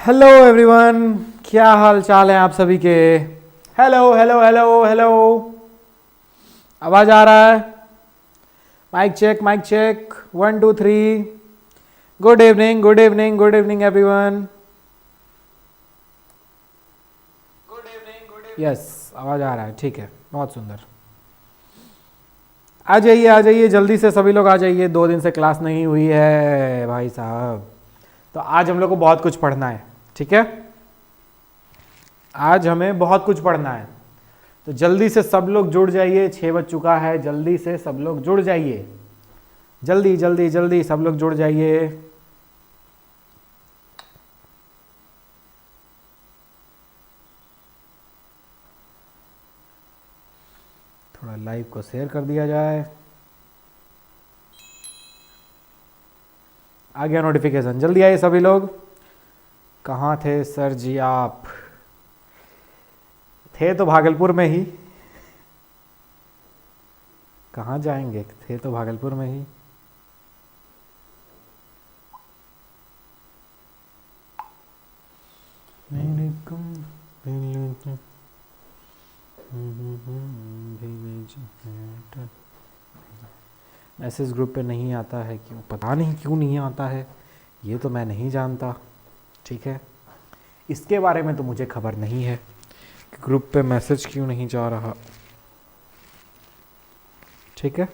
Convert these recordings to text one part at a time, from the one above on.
Hello everyone, क्या हाल चाल है आप सभी के। हेलो हेलो हेलो हेलो, आवाज आ रहा है? Mike check 1 2 3। Good evening good evening good evening everyone. Yes, आवाज आ रहा है, ठीक है, बहुत सुंदर। आ जाइए जल्दी से सभी लोग आ जाइए। 2 दिन से क्लास नहीं हुई है भाई साहब, तो आज हम लोग को बहुत कुछ पढ़ना है, ठीक है। आज हमें बहुत कुछ पढ़ना है, तो जल्दी से सब लोग जुड़ जाइए। 6 बज चुका है, जल्दी से सब लोग जुड़ जाइए। जल्दी जल्दी जल्दी सब लोग जुड़ जाइए। थोड़ा लाइव को शेयर कर दिया जाए। आ गया नोटिफिकेशन, जल्दी आइए सभी लोग। कहाँ थे सर जी आप? थे तो भागलपुर में ही, कहाँ जाएंगे, थे तो भागलपुर में ही। मैसेज ग्रुप पे नहीं आता है क्यों, पता नहीं क्यों नहीं आता है, ये तो मैं नहीं जानता, ठीक है। इसके बारे में तो मुझे खबर नहीं है कि ग्रुप पे मैसेज क्यों नहीं जा रहा, ठीक है।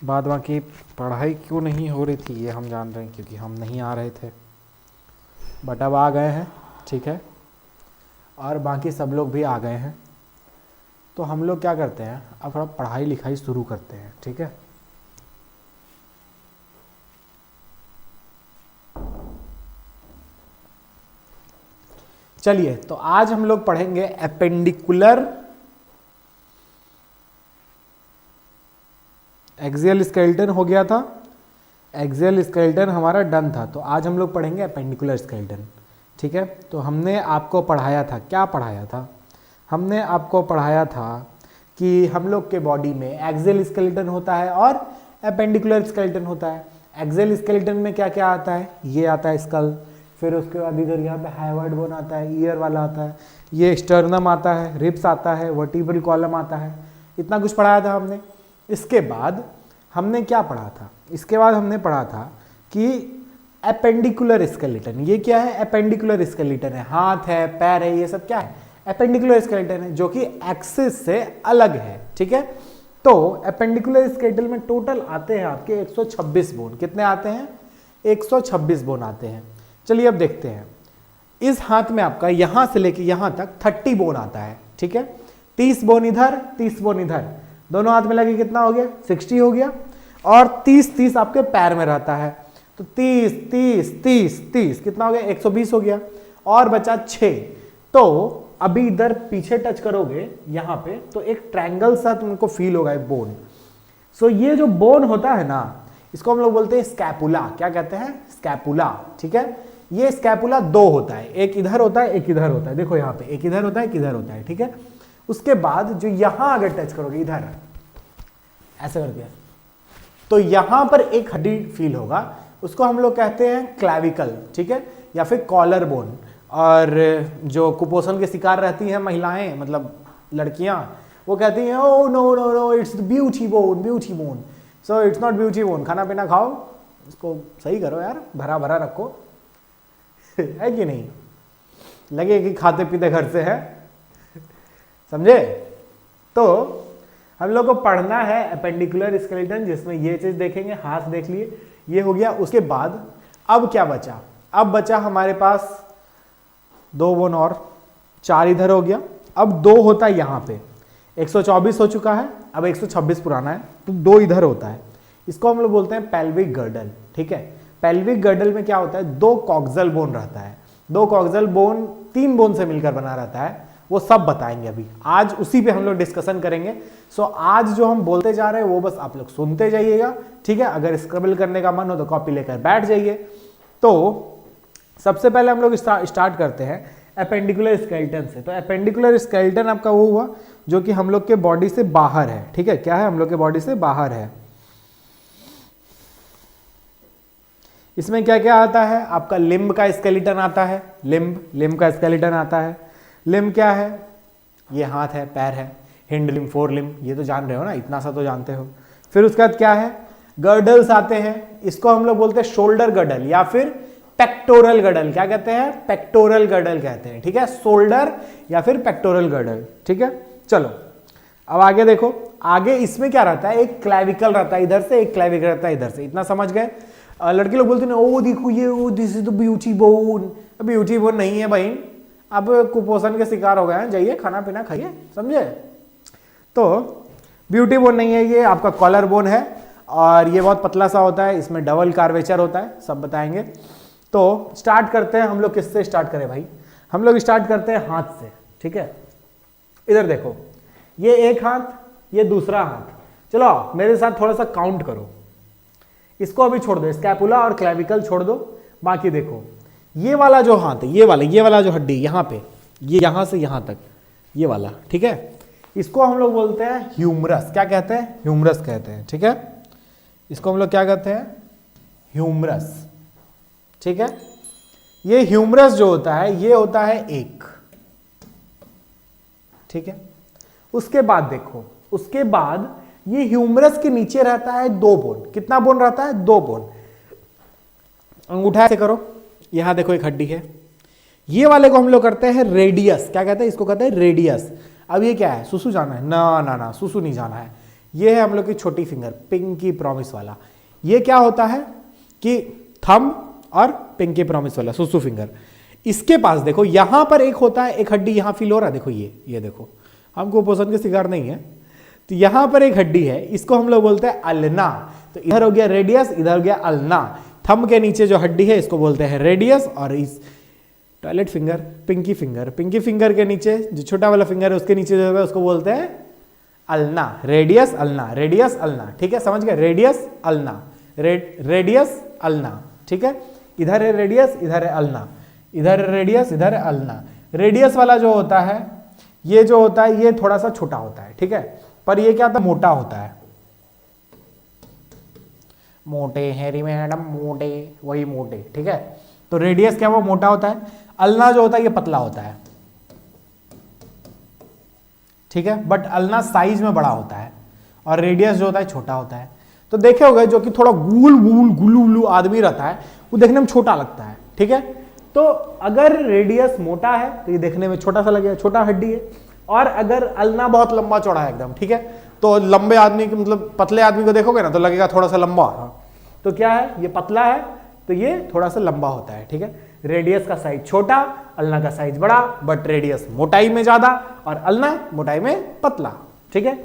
बाद बाकी पढ़ाई क्यों नहीं हो रही थी ये हम जान रहे हैं, क्योंकि हम नहीं आ रहे थे, बट अब आ गए हैं, ठीक है। और बाकी सब लोग भी आ गए हैं, तो हम लोग क्या करते हैं, अब थोड़ा पढ़ाई लिखाई शुरू करते हैं, ठीक है। चलिए, तो आज हम लोग पढ़ेंगे एपेंडिकुलर एक्सियल स्केलेटन। हो गया था एक्सियल स्केलेटन, हमारा डन था। तो आज हम लोग पढ़ेंगे एपेंडिकुलर स्केलेटन, ठीक है। तो हमने आपको पढ़ाया था, क्या पढ़ाया था? हमने आपको पढ़ाया था कि हम लोग के बॉडी में एक्सियल स्केलेटन होता है और एपेंडिकुलर स्केलेटन होता है। एक्सियल स्केलेटन में क्या क्या आता है? ये आता है स्कल, फिर उसके बाद इधर यहाँ पे हाइवर्ड बोन आता है, ईयर वाला आता है, ये स्टर्नम आता है, रिब्स आता है, वर्टिब्रल कॉलम आता है। इतना कुछ पढ़ाया था हमने। इसके बाद हमने क्या पढ़ा था? इसके बाद हमने पढ़ा था कि एपेंडिकुलर स्केलेटन। ये क्या है? एपेंडिकुलर स्केलेटन है, हाथ है, पैर है, ये सब क्या है? एपेंडिकुलर स्केलेटन है, जो कि एक्सिस से अलग है, ठीक है। तो एपेंडिकुलर स्केलेटन में टोटल आते हैं आपके 126 बोन। कितने आते हैं? 126 बोन आते हैं। चलिए अब देखते हैं। इस हाथ में आपका यहां से लेके यहां तक 30 बोन आता है, ठीक है। 30 बोन इधर, 30 बोन इधर, दोनों हाथ में लगे कितना हो गया? 60 हो गया। और 30 आपके पैर में रहता है, तो 30 30 30 30 कितना हो गया? 120 हो गया। और बचा 6। तो अभी इधर पीछे टच करोगे यहां पे, तो एक ट्रायंगल सा तुमको फील होगा, एक बोन। सो ये जो बोन होता है ना, इसको हम लोग बोलते हैं स्कैपुला। क्या कहते हैं? स्कैपुला, ठीक है। ये स्कैपुला 2 होता है, एक इधर होता है, एक इधर होता है। देखो यहाँ पे एक इधर होता है, एक इधर होता है, ठीक है। उसके बाद जो यहां अगर टच करोगे इधर ऐसे करके, तो यहां पर एक हड्डी फील होगा, उसको हम लोग कहते हैं क्लैविकल, ठीक है, या फिर कॉलर बोन। और जो कुपोषण के शिकार रहती हैं महिलाएं, मतलब लड़कियां, वो कहती हैं oh no no no, it's beauty bone, beauty bone. So it's not beauty bone. खाना पीना खाओ, इसको सही करो यार, भरा भरा रखो है कि नहीं? लगे कि खाते पीते घर से है, समझे? तो हम लोग को पढ़ना है एपेंडिकुलर स्केलेटन, जिसमें ये चीज देखेंगे। हाथ देख लिए, ये हो गया। उसके बाद अब क्या बचा? अब बचा हमारे पास 2 बोन और 4 इधर हो गया। अब 2 होता है यहाँ पे, 124 हो चुका है, अब 126 पुराना है, तो 2 इधर होता है। इसको हम लोग बोलते हैं पेल्विक गर्डल, ठीक है। पेल्विक गर्डल में क्या होता है? 2 कॉक्सल बोन रहता है। 2 कॉक्सल बोन 3 बोन से मिलकर बना रहता है, वो सब बताएंगे अभी। आज उसी पे हम लोग डिस्कशन करेंगे। सो आज जो हम बोलते जा रहे हैं वो बस आप लोग सुनते जाइएगा, ठीक है। अगर स्क्रैबल करने का मन हो तो कॉपी लेकर बैठ जाइए। तो सबसे पहले हम लोग स्टार्ट करते हैं एपेंडिकुलर स्केलेटन से। तो एपेंडिकुलर स्केलेटन आपका वो हुआ जो कि हम लोग के बॉडी से बाहर है, ठीक है। क्या है? हम लोग के बॉडी से बाहर है। इसमें क्या क्या आता है, आपका लिम्ब का स्केलेटन आता है, लिम्ब का स्केलेटन आता है। लिम्ब क्या है, ये हाथ है, पैर है, हिंड लिम्ब, फोर लिम्ब, ये तो जान रहे हो ना, इतना सा तो जानते हो। फिर उसके बाद क्या है, गर्डल्स आते हैं, इसको हम लोग बोलते हैं शोल्डर गर्डल या फिर पेक्टोरल गर्डल। क्या कहते हैं, पेक्टोरल गर्डल कहते हैं, ठीक है, शोल्डर या फिर पेक्टोरल गर्डल, ठीक है। चलो अब आगे देखो, आगे इसमें क्या रहता है, एक क्लैविकल रहता है इधर से, एक क्लैविकल रहता है इधर से, इतना समझ गए। लड़के लोग बोलते हैं ओ देखो ये, oh this is the beauty bone. Beauty bone नहीं है भाई, अब कुपोषण के शिकार हो गए हैं, जाइए खाना पीना खाइए, समझे। तो ब्यूटी बोन नहीं है, ये आपका कॉलर बोन है और ये बहुत पतला सा होता है, इसमें डबल कार्वेचर होता है, सब बताएंगे। तो स्टार्ट करते हैं हम लोग, किससे स्टार्ट करें भाई, हम लोग स्टार्ट करते हैं हाथ से, ठीक है। इधर देखो, ये एक हाथ, ये दूसरा हाथ। चलो मेरे साथ थोड़ा सा काउंट करो, इसको अभी छोड़ दो, स्कैपुला और क्लैविकल छोड़ दो, बाकी देखो ये वाला जो हाथ है, ये वाला जो हड्डी यहाँ पे, ये यहाँ से यहाँ तक, ये वाला, ठीक है, इसको हम लोग बोलते हैं ह्यूमरस। क्या कहते हैं, ह्यूमरस कहते हैं, ठीक है। इसको हम लोग क्या कहते हैं, ह्यूमरस, ठीक है। ये ह्यूमरस जो होता है, ये होता है एक, ठीक है। उसके बाद देखो, उसके बाद ये ह्यूमरस के नीचे रहता है दो बोन। कितना बोन रहता है, दो बोन। अंगूठा से करो, यहां देखो एक हड्डी है, ये वाले को हम लोग करते हैं रेडियस। क्या कहते हैं, इसको कहते हैं रेडियस। अब ये क्या है, सुसु जाना है, ना ना ना, सुसु नहीं जाना है। ये है हम लोग की छोटी फिंगर, पिंकी प्रॉमिस वाला। ये क्या होता है कि थंब और पिंकी प्रॉमिस वाला सुसु फिंगर। इसके पास देखो, यहां पर एक होता है, एक हड्डी यहां फील हो रहा है, देखो ये देखो, हमको कुपोषण के शिकार नहीं है, तो यहां पर एक हड्डी है, इसको हम लोग बोलते हैं अल्ना। तो इधर हो गया रेडियस, इधर हो गया अल्ना। थंब के नीचे जो हड्डी है इसको बोलते हैं रेडियस, और इस टॉयलेट फिंगर, पिंकी फिंगर के नीचे जो छोटा वाला फिंगर है उसके नीचे जो है उसको बोलते हैं ulna. Radius ulna, radius ulna, ठीक है, समझ गए, रेडियस अल्ना, रेडियस अल्ना, ठीक है। इधर है रेडियस, इधर है अल्ना, इधर है रेडियस, इधर है अल्ना। रेडियस वाला जो होता है, ये जो होता है, ये थोड़ा सा छोटा होता है, ठीक है, पर ये क्या होता है, मोटा होता है। मोटे हैरी मैडम, मोटे, वही मोटे, ठीक है। तो रेडियस क्या, वो मोटा होता है। अल्ना जो होता है ये पतला होता है, ठीक है, बट अल्ना साइज में बड़ा होता है और रेडियस जो होता है छोटा होता है। तो देखे होगे जो कि थोड़ा गुल गुलू आदमी रहता है, वो देखने में छोटा लगता है, ठीक है। तो अगर रेडियस मोटा है तो ये देखने में छोटा सा लगेगा, छोटा हड्डी है। और अगर अल्ना बहुत लंबा चौड़ा है एकदम, ठीक है, तो लंबे आदमी के मतलब पतले आदमी को देखोगे ना तो लगेगा थोड़ा सा लंबा। तो क्या है, ये पतला है तो ये थोड़ा सा लंबा होता है, ठीक है। रेडियस का साइज छोटा, अल्ना का साइज बड़ा, बट रेडियस मोटाई में ज्यादा और अल्ना मोटाई में पतला, ठीक है।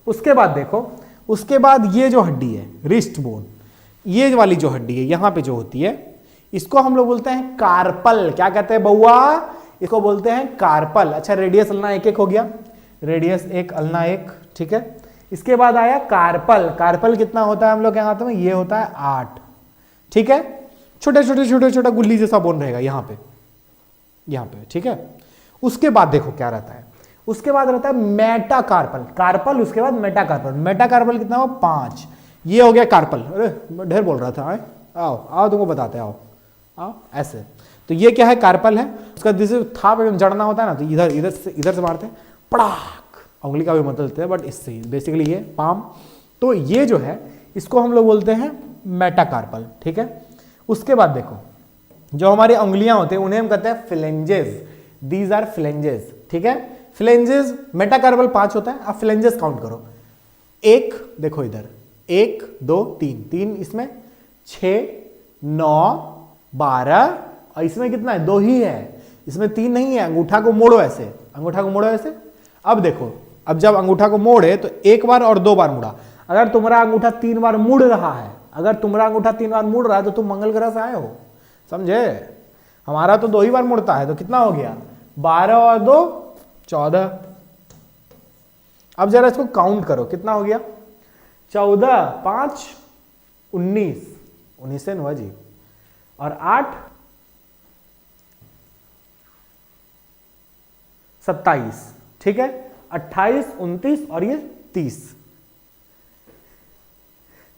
उसके बाद देखो, उसके बाद ये जो हड्डी है रिस्ट बोन, ये वाली जो हड्डी है यहां पे जो होती है, इसको हम लोग बोलते हैं कार्पल। क्या कहते हैं बउआ, इसको बोलते हैं कार्पल। अच्छा, रेडियस अल्ना एक एक हो गया, रेडियस एक अल्ना एक, ठीक है। इसके बाद आया कार्पल। कार्पल कितना होता है हम लोग के हाथ में, ये होता है 8, ठीक है। छोटा गुल्ली जैसा बोन रहेगा यहाँ पे, ठीक है। उसके बाद देखो क्या रहता है, उसके बाद रहता है मेटाकार्पल। कार्पल उसके बाद मेटाकार्पल। मेटाकार्पल कितना हो, 5। ये हो गया कार्पल। अरे ढेर बोल रहा था, आओ आओ तुमको बताते, आओ आओ ऐसे। तो ये क्या है, कार्पल है। उसका जैसे था जड़ना होता है ना, तो इधर से मारते हैं, पड़ाक, उंगली का भी मत लेते हैं, बट इससे बेसिकली ये पाम। तो ये जो है इसको हम लोग बोलते हैं मेटाकार्पल, ठीक है। उसके बाद देखो, जो हमारी उंगलियां होते हैं उन्हें हम कहते हैं फ्लेंजेस। दीज आर फ्लेंजेस, ठीक है। फ्लेंजेस, मेटाकार्पल 5 होता है। अब फ्लेंजेस काउंट करो, एक देखो इधर, 1 2 3, इसमें 6 9 12, और इसमें कितना है, 2 ही है, इसमें 3 नहीं है। अंगूठा को मोड़ो ऐसे, अंगूठा को मोड़ो ऐसे। अब देखो, अब जब अंगूठा को मोड़े तो 1 बार और 2 बार मुड़ा। अगर तुम्हारा अंगूठा 3 बार मुड़ रहा है, अगर तुम्हारा अंगूठा 3 बार मुड़ रहा है तो तुम मंगल ग्रह से आए हो, समझे। हमारा तो 2 ही बार मुड़ता है, तो कितना हो गया, 12 और 2 14। अब जरा इसको काउंट करो, कितना हो गया, 14 5 19 से नवा जी, और 8 27, ठीक है। 28 29 और ये 30।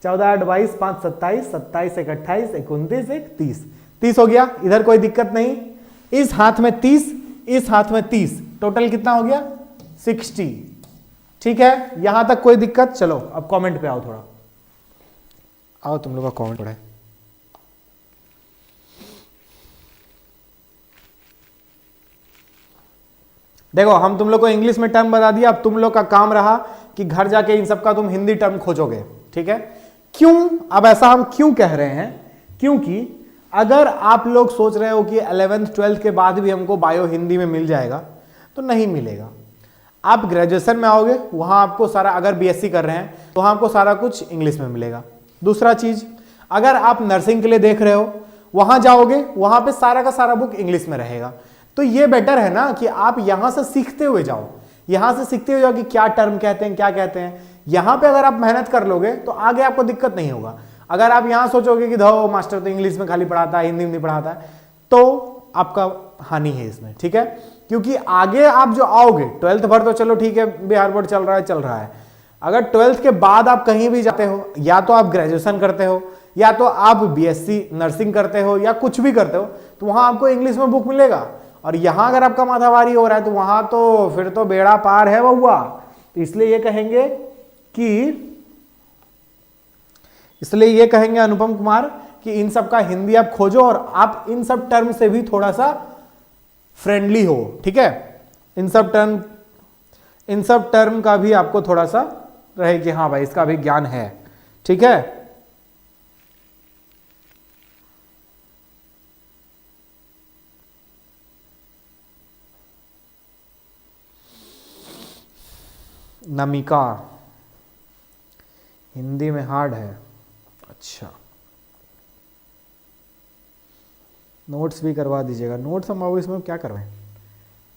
14 8 22 5 27, 27 1 28, 29 1 30, 30 हो गया। इधर कोई दिक्कत नहीं। इस हाथ में 30, इस हाथ में 30, टोटल कितना हो गया 60। ठीक है, यहां तक कोई दिक्कत। चलो अब कमेंट पे आओ, थोड़ा आओ, तुम लोग का कमेंट पढ़े। देखो हम तुम लोग को इंग्लिश में टर्म बता दिया, अब तुम लोग का काम रहा कि घर जाके इन सब का तुम हिंदी टर्म खोजोगे। ठीक है, क्यों, अब ऐसा हम क्यों कह रहे हैं, क्योंकि अगर आप लोग सोच रहे हो कि 11th 12th के बाद भी हमको बायो हिंदी में मिल जाएगा, तो नहीं मिलेगा। आप ग्रेजुएशन में आओगे, वहां आपको सारा, अगर बीएससी कर रहे हैं तो वहां आपको सारा कुछ इंग्लिश में मिलेगा। दूसरा चीज, अगर आप नर्सिंग के लिए देख रहे हो, वहां जाओगे, वहां पे सारा का सारा बुक इंग्लिश में रहेगा। तो ये बेटर है ना कि आप यहां से सीखते हुए जाओ, यहां से सीखते हुए जाओ कि क्या टर्म कहते हैं, क्या कहते हैं। यहां पे अगर आप मेहनत कर लोगे तो आगे आपको दिक्कत नहीं होगा। अगर आप यहां सोचोगे कि धो मास्टर तो इंग्लिश में खाली पढ़ाता है, हिंदी में नहीं पढ़ाता है, तो आपका हानि है इसमें। ठीक है, क्योंकि आगे आप जो आओगे, 12th भर तो चलो ठीक है, बिहार बोर्ड चल रहा है। अगर 12th के बाद आप कहीं भी जाते हो, या तो आप ग्रेजुएशन करते हो, या तो आप बीएससी नर्सिंग करते हो, या कुछ भी करते हो, तो वहां आपको इंग्लिश में बुक मिलेगा। और यहां अगर आपका माथाभारी हो रहा है तो वहां तो फिर तो बेड़ा पार है बहुआ। तो इसलिए ये कहेंगे अनुपम कुमार कि इन सब का हिंदी आप खोजो और आप इन सब टर्म से भी थोड़ा सा फ्रेंडली हो। ठीक है, इन सब टर्म का भी आपको थोड़ा सा रहे कि हाँ भाई इसका भी ज्ञान है। ठीक है, नमिका हिंदी में हार्ड है, अच्छा नोट्स भी करवा दीजिएगा। नोट्स हम अब इसमें क्या करवाएं,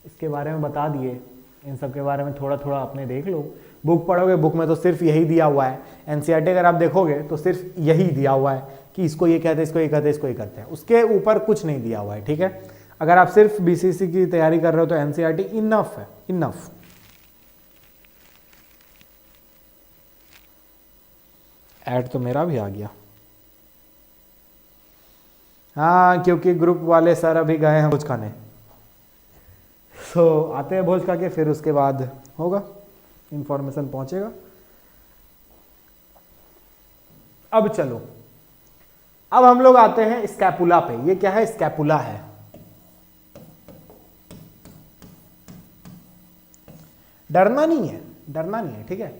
इसके बारे में बता दिए, इन सब के बारे में थोड़ा थोड़ा अपने देख लो। बुक पढ़ोगे, बुक में तो सिर्फ यही दिया हुआ है। एनसीईआरटी अगर आप देखोगे तो सिर्फ यही दिया हुआ है कि इसको ये कहते हैं, इसको ये कहते हैं, इसको ये करते हैं, उसके ऊपर कुछ नहीं दिया हुआ है। ठीक है, अगर आप सिर्फ बीसीसी की तैयारी कर रहे हो तो एनसीईआरटी इनफ है, इनफ। ऐड तो मेरा भी आ गया, हाँ, क्योंकि ग्रुप वाले सर अभी गए हैं भोज खाने, तो आते हैं भोज खा के, फिर उसके बाद होगा, इंफॉर्मेशन पहुंचेगा। अब चलो, अब हम लोग आते हैं स्कैपुला पे। ये क्या है, स्कैपुला है। डरना नहीं है, डरना नहीं है। ठीक है,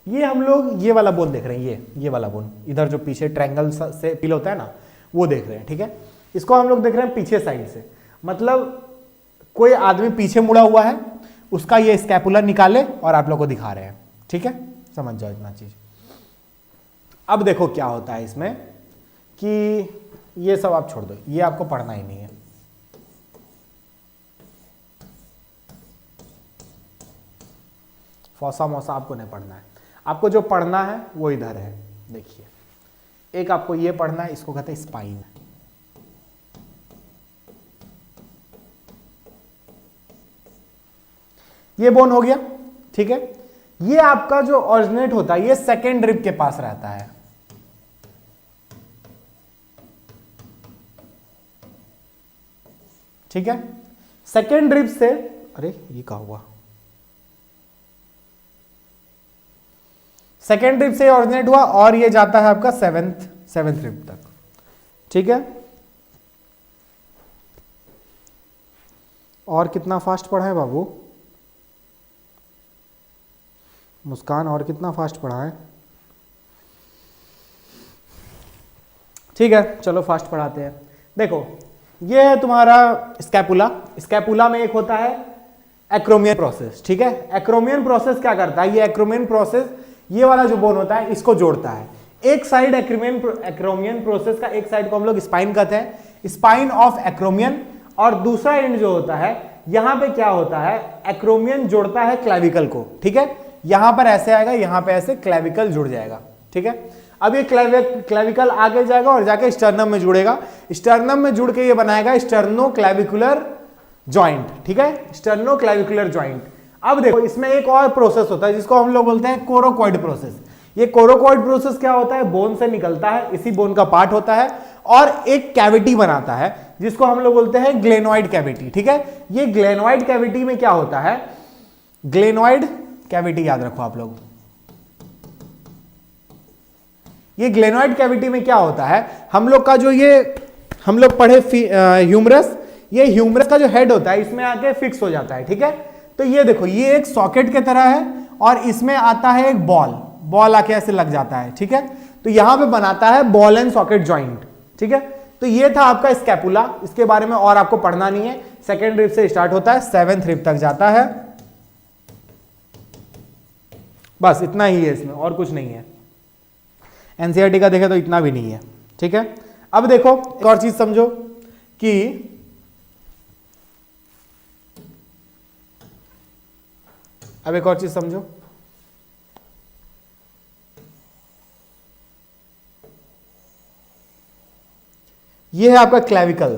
ये हम लोग ये वाला बोन देख रहे हैं, ये वाला बोन, इधर जो पीछे ट्रायंगल से फील होता है ना, वो देख रहे हैं। ठीक है, इसको हम लोग देख रहे हैं पीछे साइड से, मतलब कोई आदमी पीछे मुड़ा हुआ है, उसका ये स्कैपुला निकाले और आप लोग को दिखा रहे हैं। ठीक है, समझ जाओ इतना चीज। अब देखो क्या होता है इसमें कि ये सब आप छोड़ दो, ये आपको पढ़ना ही नहीं है। फौसा मौसा आपको नहीं पढ़ना है। आपको जो पढ़ना है वो इधर है, देखिए, एक आपको ये पढ़ना है, इसको कहते हैं स्पाइन। ये बोन हो गया। ठीक है, ये आपका जो ऑरिजिनेट होता है ये सेकेंड रिब के पास रहता है। ठीक है, सेकेंड रिब से, अरे ये क्या हुआ, सेकेंड रिब से ऑरिजिनेट हुआ और ये जाता है आपका सेवेंथ रिब तक। ठीक है, और कितना फास्ट पढ़ा है बाबू मुस्कान, और कितना फास्ट पढ़ा है? ठीक है, चलो फास्ट पढ़ाते हैं। देखो, ये है तुम्हारा स्कैपुला। स्कैपुला में एक होता है एक्रोमियन प्रोसेस। ठीक है, एक्रोमियन प्रोसेस क्या करता है, ये एक्रोमियन प्रोसेस ये वाला जो बोन होता है इसको जोड़ता है। एक साइड एक्रोमियन प्रोसेस का एक साइड को हम लोग स्पाइन कहते हैं, स्पाइन ऑफ एक्रोमियन, और दूसरा एंड जो होता है यहां पे क्या होता है, एक्रोमियन जोड़ता है क्लेविकल को। ठीक है, यहां पर ऐसे आएगा, यहां पे ऐसे क्लेविकल जुड़ जाएगा। ठीक है, अब ये क्लेविकल आगे जाएगा और जाके स्टर्नम में जुड़ेगा, स्टर्नम में जुड़ के ये बनाएगा स्टर्नो क्लेविकुलर जॉइंट। ठीक है, स्टर्नो क्लेविकुलर जॉइंट। अब देखो, इसमें एक और प्रोसेस होता है जिसको हम लोग बोलते हैं कोरोकॉइड प्रोसेस। ये कोरोकॉइड प्रोसेस क्या होता है, बोन से निकलता है, इसी बोन का पार्ट होता है और एक कैविटी बनाता है जिसको हम लोग बोलते हैं ग्लेनोइड कैविटी। ठीक है, ये ग्लेनोइड कैविटी में क्या होता है, ग्लेनोइड कैविटी याद रखो आप लोग, ये ग्लेनोइड कैविटी में क्या होता है, हम लोग का जो ये हम लोग पढ़े ह्यूमरस, ये ह्यूमरस का जो हेड होता है इसमें आके फिक्स हो जाता है। ठीक है, तो ये देखो ये एक सॉकेट के तरह है और इसमें आता है एक बॉल आके ऐसे लग जाता है। ठीक है, तो यहां पे बनाता है बॉल एंड सॉकेट जॉइंट। ठीक है, तो ये था आपका स्कैपुला, इसके बारे में और आपको पढ़ना नहीं है। सेकेंड रिब से स्टार्ट होता है, 7th रिब तक जाता है, बस इतना ही है, इसमें और कुछ नहीं है। एनसीईआरटी का देखे तो इतना भी नहीं है। ठीक है, अब देखो एक और चीज समझो कि अब एक और चीज समझो, ये है आपका क्लैविकल।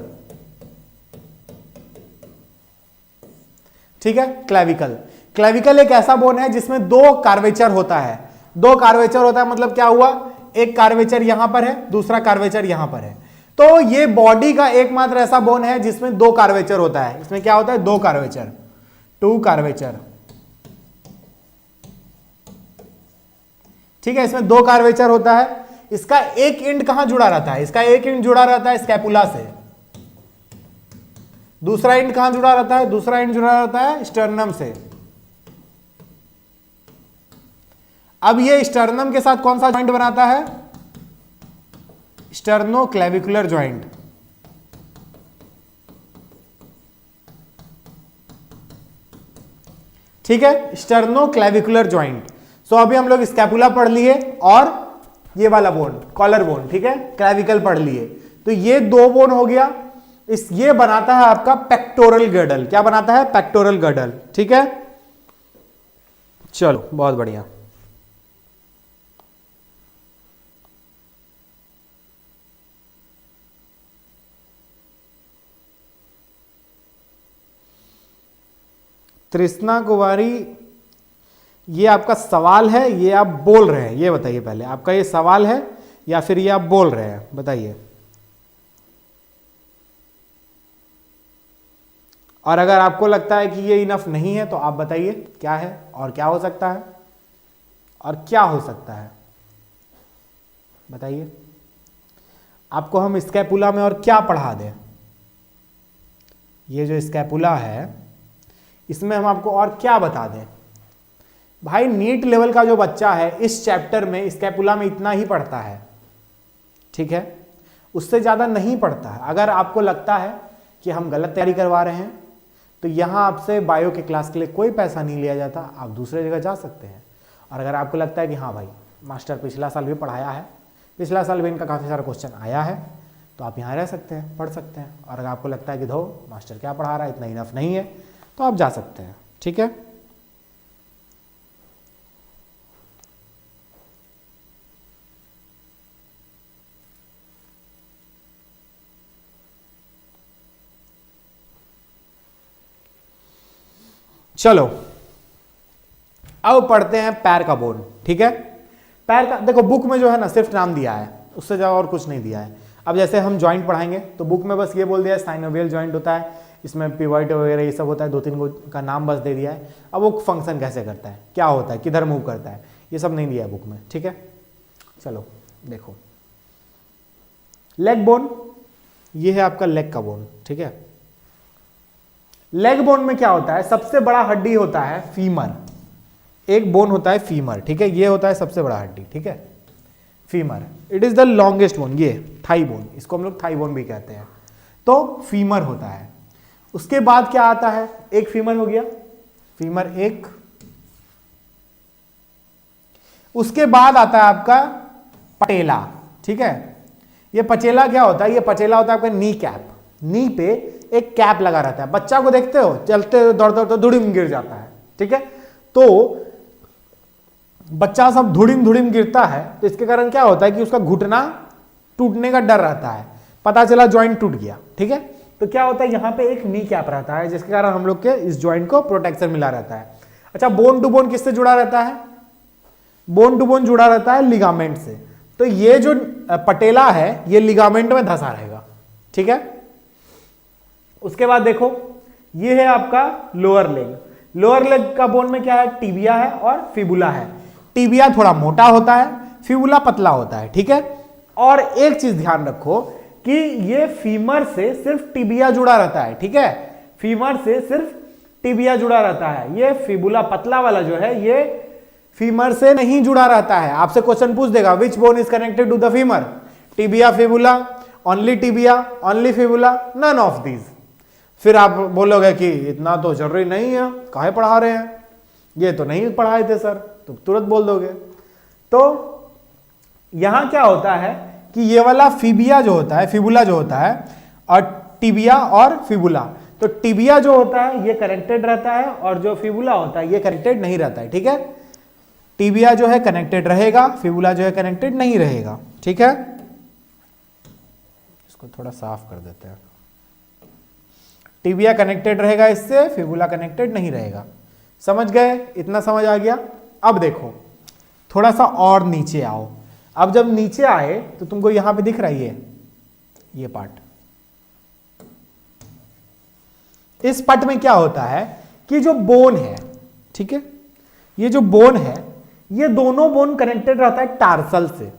ठीक है, क्लैविकल एक ऐसा बोन है जिसमें दो कार्वेचर होता है। दो कार्वेचर होता है मतलब क्या हुआ, एक कार्वेचर यहां पर है, दूसरा कार्वेचर यहां पर है। तो ये बॉडी का एकमात्र ऐसा बोन है जिसमें दो कार्वेचर होता है। इसमें क्या होता है, दो कार्वेचर, 2 कार्वेचर। ठीक है, इसमें 2 कार्वेचर होता है। इसका एक एंड कहां जुड़ा रहता है, इसका एक एंड जुड़ा रहता है स्कैपुला से, दूसरा एंड कहां जुड़ा रहता है, दूसरा एंड जुड़ा रहता है स्टर्नम से। अब ये स्टर्नम के साथ कौन सा जॉइंट बनाता है, स्टर्नोक्लेविकुलर जॉइंट। ठीक है, स्टर्नोक्लेविकुलर जॉइंट। सो अभी हम लोग स्कैपुला पढ़ लिए और ये वाला बोन कॉलर बोन, ठीक है, क्लैविकल पढ़ लिए। तो ये 2 बोन हो गया, ये बनाता है आपका पेक्टोरल गर्डल। क्या बनाता है, पेक्टोरल गर्डल। ठीक है, चलो बहुत बढ़िया। तृष्णा कुमारी, ये आपका सवाल है, ये आप बोल रहे हैं, ये बताइए पहले आपका ये सवाल है या फिर ये आप बोल रहे हैं, बताइए। और अगर आपको लगता है कि ये इनफ नहीं है तो आप बताइए क्या है और क्या हो सकता है और क्या हो सकता है, बताइए। आपको हम स्कैपुला में और क्या पढ़ा दें, ये जो स्कैपुला है इसमें हम आपको और क्या बता दें। भाई नीट लेवल का जो बच्चा है इस चैप्टर में स्कैपुला में इतना ही पढ़ता है, ठीक है, उससे ज़्यादा नहीं पढ़ता है। अगर आपको लगता है कि हम गलत तैयारी करवा रहे हैं तो यहाँ आपसे बायो के क्लास के लिए कोई पैसा नहीं लिया जाता, आप दूसरे जगह जा सकते हैं। और अगर आपको लगता है कि हाँ भाई मास्टर पिछला साल भी पढ़ाया है, पिछला साल भी इनका काफ़ी सारा क्वेश्चन आया है, तो आप यहाँ रह सकते हैं, पढ़ सकते हैं। और अगर आपको लगता है कि धो मास्टर क्या पढ़ा रहा है, इतना इनफ नहीं है, तो आप जा सकते हैं। ठीक है, चलो अब पढ़ते हैं पैर का बोन। ठीक है, पैर का देखो बुक में जो है ना सिर्फ नाम दिया है, उससे ज़्यादा और कुछ नहीं दिया है। अब जैसे हम जॉइंट पढ़ाएंगे तो बुक में बस ये बोल दिया है साइनोवियल जॉइंट होता है, इसमें पिवट वगैरह ये सब होता है, 2-3 का नाम बस दे दिया है। अब वो फंक्शन कैसे करता है, क्या होता है, किधर मूव करता है, ये सब नहीं दिया है बुक में। ठीक है, चलो देखो लेग बोन, ये है आपका लेग का बोन। ठीक है, लेग बोन में क्या होता है, सबसे बड़ा हड्डी होता है फीमर, एक बोन होता है फीमर। ठीक है, ये होता है सबसे बड़ा हड्डी। ठीक है, femur, it is the longest bone, ये थाई बोन, इसको हम लोग थाई बोन भी कहते हैं। तो फीमर होता है। उसके बाद क्या आता है, एक फीमर हो गया, फीमर एक। उसके बाद आता है आपका पटेला। ठीक है, ये पचेला क्या होता है, ये पचेला होता है आपका नी कैप, नी पे एक कैप लगा रहता है। बच्चा को देखते हो चलते हुए दौड़ धुड़िम गिर जाता है। ठीक है, तो बच्चा सब धुड़िम गिरता है तो इसके कारण क्या होता है कि उसका घुटना टूटने का डर रहता है, पता चला जॉइंट टूट गया। ठीक है, तो क्या होता है यहाँ पे एक नी कैप रहता है जिसके कारण हम लोग के इस जॉइंट को प्रोटेक्शन मिला रहता है। अच्छा, बोन टू बोन किससे जुड़ा रहता है, बोन टू बोन जुड़ा रहता है लिगामेंट से। तो ये जो पटेला है ये लिगामेंट में धंसा रहेगा, ठीक है। उसके बाद देखो ये है आपका लोअर लेग। लोअर लेग का बोन में क्या है, टिबिया है और फिबुला है। टिबिया थोड़ा मोटा होता है, फिबुला पतला होता है, ठीक है। और एक चीज ध्यान रखो कि ये फीमर से सिर्फ टिबिया जुड़ा रहता है, ठीक है। फीमर से सिर्फ टिबिया जुड़ा रहता है। ये फिबुला पतला वाला जो है ये फीमर से नहीं जुड़ा रहता है। आपसे क्वेश्चन पूछ देगा which bone is connected to the femur, tibia fibula, only tibia, only fibula, none of these. फिर आप बोलोगे कि इतना तो जरूरी नहीं है, काहे पढ़ा रहे हैं, ये तो नहीं पढ़ाए थे सर, तो तुरंत बोल दोगे। तो यहां क्या होता है कि ये वाला फिबिया जो होता है, फिबुला जो होता है, और टिबिया और फिबुला, तो टिबिया जो होता है ये कनेक्टेड रहता है और जो फिबुला होता है ये कनेक्टेड नहीं रहता है, ठीक है। टिबिया जो है कनेक्टेड रहेगा, फिबुला जो है कनेक्टेड नहीं रहेगा, ठीक है। इसको थोड़ा साफ कर देते हैं। टिबिया कनेक्टेड रहेगा इससे, फिबुला कनेक्टेड नहीं रहेगा। समझ गए, इतना समझ आ गया। अब देखो थोड़ा सा और नीचे आओ। अब जब नीचे आए तो तुमको यहां पे दिख रही है ये पार्ट। इस पार्ट में क्या होता है कि जो बोन है, ठीक है, ये जो बोन है ये दोनों बोन कनेक्टेड रहता है टार्सल से।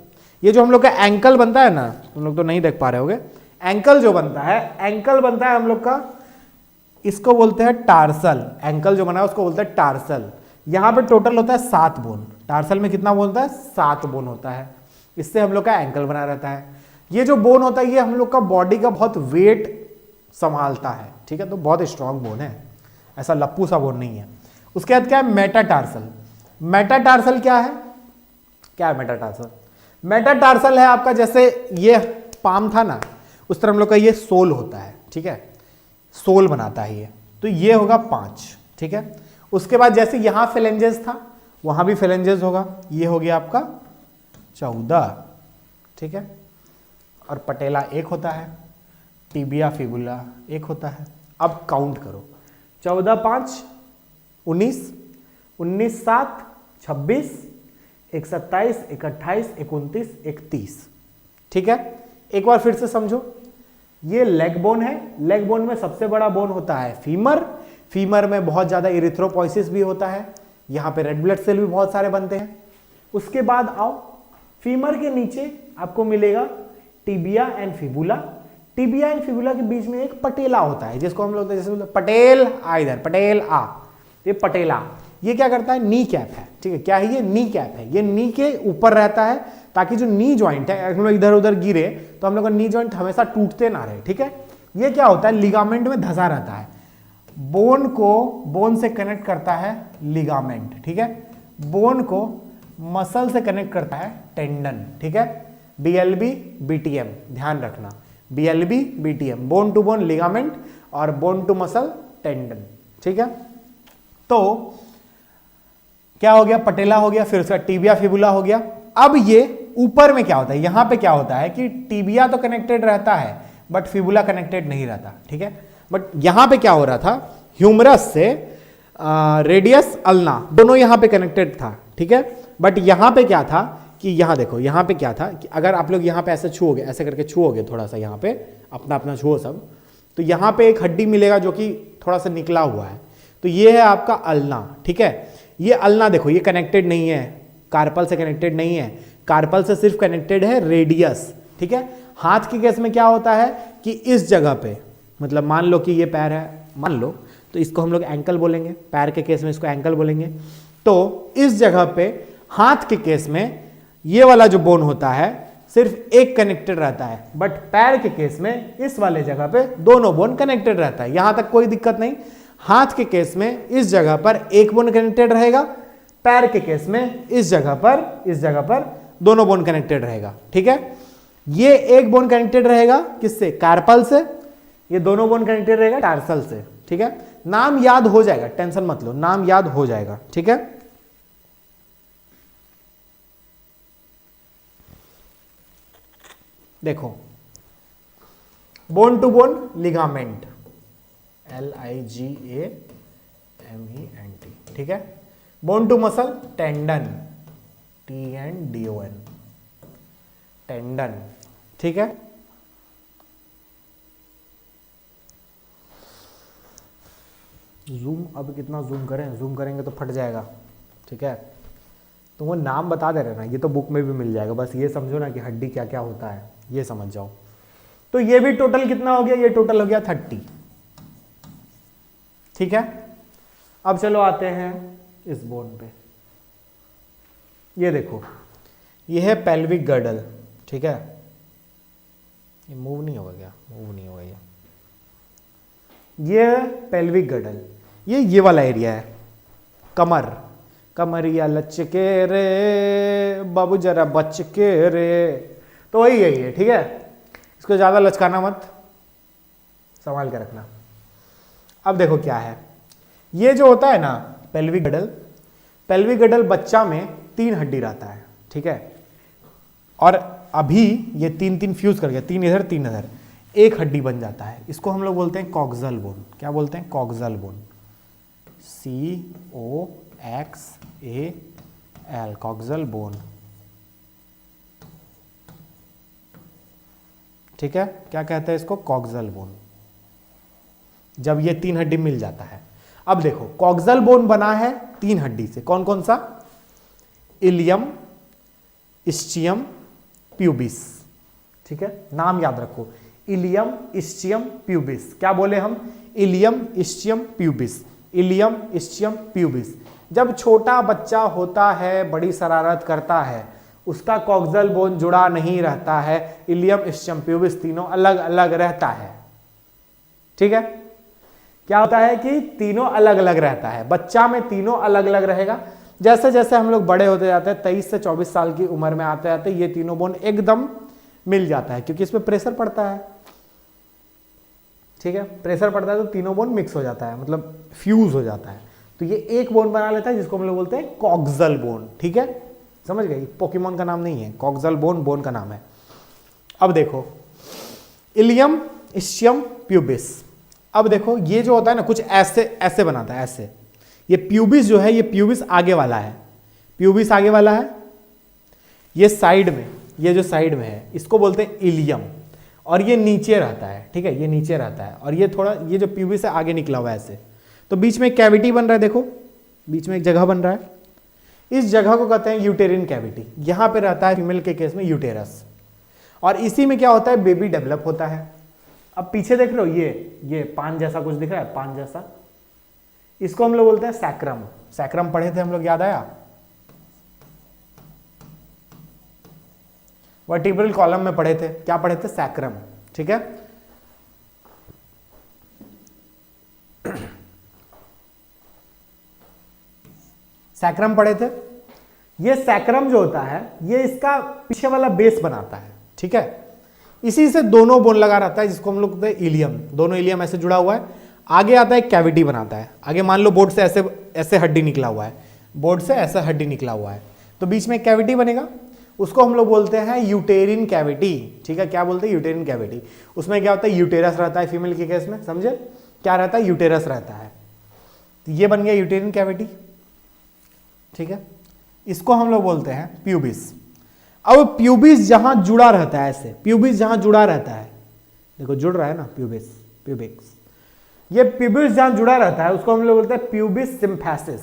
ये जो हम लोग का एंकल बनता है ना, तुम लोग तो नहीं देख पा रहे होगे, एंकल जो बनता है, एंकल बनता है हम लोग का, इसको बोलते हैं टार्सल। एंकल जो बना है उसको बोलते हैं टार्सल। यहां पे टोटल होता है 7 बोन। टार्सल में कितना बोन होता है, 7 बोन होता है। इससे हम लोग का एंकल बना रहता है। ये जो बोन होता है ये हम लोग का बॉडी का बहुत वेट संभालता है, ठीक है। तो बहुत स्ट्रांग बोन है, ऐसा लप्पू सा बोन नहीं है। उसके बाद क्या है, मेटाटार्सल। मेटाटार्सल क्या है, क्या है मेटाटार्सल? मेटाटार्सल है आपका, जैसे ये पाम था ना, उस तरह हम लोग का ये सोल होता है, ठीक है, सोल बनाता है ये। तो ये होगा 5, ठीक है। उसके बाद जैसे यहां फेलेंजेस था वहां भी फेलेंजेस होगा, ये हो गया आपका 14, ठीक है। और पटेला 1 होता है, टिबिया फिबुला 1 होता है। अब काउंट करो, 14 5 19, 19 7 26, 1 27, 1 28, 1 29, 1 30, ठीक है। एक बार फिर से समझो, ये लेग बोन है। लेग बोन में सबसे बड़ा बोन होता है फीमर। फीमर में बहुत ज्यादा इरिथ्रोपोइसिस भी होता है, यहां पे रेड ब्लड सेल भी बहुत सारे बनते हैं। उसके बाद आओ, फीमर के नीचे आपको मिलेगा tibia and fibula. Tibia and fibula के बीच में एक पटेला होता है, जिसको हम लोग जैसे बोलते हैं पटेल आ, इधर पटेल आ, ये पटेला। ये क्या करता है, नी कैप है, ठीक है। क्या है ये, नी कैप है। ये नी के ऊपर रहता है ताकि जो नी जॉइंट है, हम लोग इधर उधर गिरे तो हम लोग का नी जॉइंट हमेशा टूटते ना रहे, ठीक है। ये क्या होता है, लिगामेंट में धंसा रहता है। बोन को बोन से कनेक्ट करता है लिगामेंट, ठीक है। बोन को मसल से कनेक्ट करता है टेंडन, ठीक है। BLB BTM ध्यान रखना, BLB BTM, bone to bone ligament और बोन टू मसल टेंडन, ठीक है। तो क्या हो गया, पटेला हो गया, फिर उसका टिबिया फिबुला हो गया। अब ये ऊपर में क्या होता है, यहां पे क्या होता है कि टिबिया तो कनेक्टेड रहता है बट फिबुला कनेक्टेड नहीं रहता, ठीक है। बट यहां पे क्या हो रहा था, ह्यूमरस से रेडियस अल्ना दोनों यहां पे कनेक्टेड था, ठीक है। बट यहां पे क्या था कि यहां देखो, यहां पे क्या था कि अगर आप लोग यहां पे ऐसे छुओगे, ऐसे करके छुओगे थोड़ा सा, यहां पे अपना अपना छुओ सब, तो यहां पे एक हड्डी मिलेगा जो कि थोड़ा सा निकला हुआ है। तो ये है आपका अल्ना, ठीक है। ये अल्ना देखो, ये कनेक्टेड नहीं है, कार्पल से कनेक्टेड नहीं है, कार्पल से सिर्फ कनेक्टेड है रेडियस, ठीक है। हाथ के केस में क्या होता है कि इस जगह पे, मतलब मान लो कि ये पैर है, मान लो, तो इसको हम लोग एंकल बोलेंगे, पैर के केस में इसको एंकल बोलेंगे। तो इस जगह पे हाथ के केस में ये वाला जो बोन होता है सिर्फ एक कनेक्टेड रहता है, बट पैर के केस में इस वाले जगह पे दोनों बोन कनेक्टेड रहता है। यहां तक कोई दिक्कत नहीं। हाथ के केस में इस जगह पर एक बोन कनेक्टेड रहेगा, पैर के केस में इस जगह पर दोनों बोन कनेक्टेड रहेगा, ठीक है। ये एक बोन कनेक्टेड रहेगा किससे, कार्पल से, ये दोनों बोन कनेक्टेड रहेगा टार्सल से, ठीक है। नाम याद हो जाएगा, टेंशन मत लो, नाम याद हो जाएगा, ठीक है। देखो, bone to bone ligament, LIGAMENT, ठीक है। Bone to muscle tendon, TNDON, tendon. ठीक है, जूम, अब कितना जूम करें, जूम करेंगे तो फट जाएगा। ठीक है, तो वो नाम बता दे रहे ना, ये तो बुक में भी मिल जाएगा, बस ये समझो ना कि हड्डी क्या क्या होता है, ये समझ जाओ। तो ये भी टोटल कितना हो गया, ये टोटल हो गया 30। ठीक है, अब चलो आते हैं इस बोन पे। ये देखो, ये है पेल्विक गर्डल। ठीक है, ये मूव नहीं होगा क्या, मूव नहीं होगा ये पेल्विक गर्डल, ये वाला एरिया है, कमर, कमरिया लचके रे बाबू जरा बच के रे, तो वही यही है। ठीक है, इसको ज्यादा लचकाना मत, संभाल के रखना। अब देखो क्या है, ये जो होता है ना पेल्विक गर्डल, पेल्विक गर्डल बच्चा में 3 हड्डी रहता है। ठीक है, और अभी ये 3 फ्यूज कर गया, 3 इधर 3 इधर, एक हड्डी बन जाता है। इसको हम लोग बोलते हैं कॉक्सल बोन। क्या बोलते हैं, coxal bone, COXAL, coxal bone. ठीक है, क्या कहते हैं इसको, कॉक्सल बोन, जब ये 3 हड्डी मिल जाता है। अब देखो, कॉक्सल बोन बना है 3 हड्डी से, कौन कौन सा, इलियम, इस्चियम, प्यूबिस। ठीक है, नाम याद रखो, इलियम, इस्चियम, प्यूबिस। क्या बोले हम, ilium, ischium, pubis, ilium, ischium, pubis. जब छोटा बच्चा होता है, बड़ी शरारत करता है, उसका कॉक्सल बोन जुड़ा नहीं रहता है, इलियम, इस्चियम, प्यूबिस तीनों अलग अलग रहता है। ठीक है, क्या होता है कि तीनों अलग अलग रहता है, बच्चा में तीनों अलग अलग रहेगा। जैसे जैसे हम लोग बड़े होते जाते हैं, 23 से 24 साल की उम्र में आते आते ये तीनों बोन एकदम मिल जाता है, क्योंकि इसमें प्रेशर पड़ता है। ठीक है, प्रेशर पड़ता है तो तीनों बोन मिक्स हो जाता है, मतलब फ्यूज हो जाता है, तो ये एक बोन बना लेता है, जिसको हम लोग बोलते हैं कॉक्सल बोन। ठीक है, समझ गए, पोकेमोन का नाम नहीं है, कॉक्सल बोन बोन का नाम है। अब देखो, इलियम, इस्चियम, प्यूबिस। अब देखो, ये जो होता है ना, कुछ ऐसे ऐसे बनाता है, ऐसे। ये प्यूबिस जो है, ये प्यूबिस आगे वाला है, प्यूबिस आगे वाला है। ये साइड में, ये जो साइड में है, इसको बोलते हैं इलियम, और ये नीचे रहता है। ठीक है, ये नीचे रहता है, और ये थोड़ा, ये जो प्यूबिस है आगे निकला हुआ है ऐसे, तो बीच में एक कैविटी बन रहा है। देखो, बीच में एक जगह बन रहा है, इस जगह को कहते हैं यूटेरिन कैविटी। यहां पे रहता है फीमेल के केस में यूटेरस, और इसी में क्या होता है, बेबी डेवलप होता है। अब पीछे देख रहे हो, ये पान जैसा कुछ दिख रहा है, पान जैसा, इसको हम लोग बोलते हैं सैक्रम। सैक्रम पढ़े थे हम लोग, याद आया, वर्टिब्रल कॉलम में पढ़े थे, क्या पढ़े थे, सैक्रम। ठीक है, सैक्रम पढ़े थे। ये सैक्रम जो होता है, ये इसका पीछे वाला बेस बनाता है। ठीक है, इसी से दोनों बोन लगा रहता है, जिसको हम लोग कहते हैं इलियम। दोनों इलियम ऐसे जुड़ा हुआ है, आगे आता है, कैविटी बनाता है। आगे मान लो बोर्ड से ऐसे ऐसे हड्डी निकला हुआ है, बोर्ड से ऐसा हड्डी निकला हुआ है, तो बीच में कैविटी बनेगा, उसको हम लोग बोलते हैं यूटेरिन कैविटी। ठीक है, क्या बोलते हैं, यूटेरिन कैविटी। उसमें क्या होता है, यूटेरस रहता है फीमेल के केस में, समझे, क्या रहता है, यूटेरस रहता है। तो ये बन गया यूटेरिन कैविटी। ठीक है, इसको हम लोग बोलते हैं प्यूबिस। अब प्यूबिस जहां जुड़ा रहता है, ऐसे प्यूबिस जहां जुड़ा रहता है, देखो जुड़ रहा है ना, प्यूबिस, प्यूबिक्स, ये प्यूबिस जहां जुड़ा रहता है, उसको हम लोग बोलते हैं प्यूबिस सिम्फैसिस।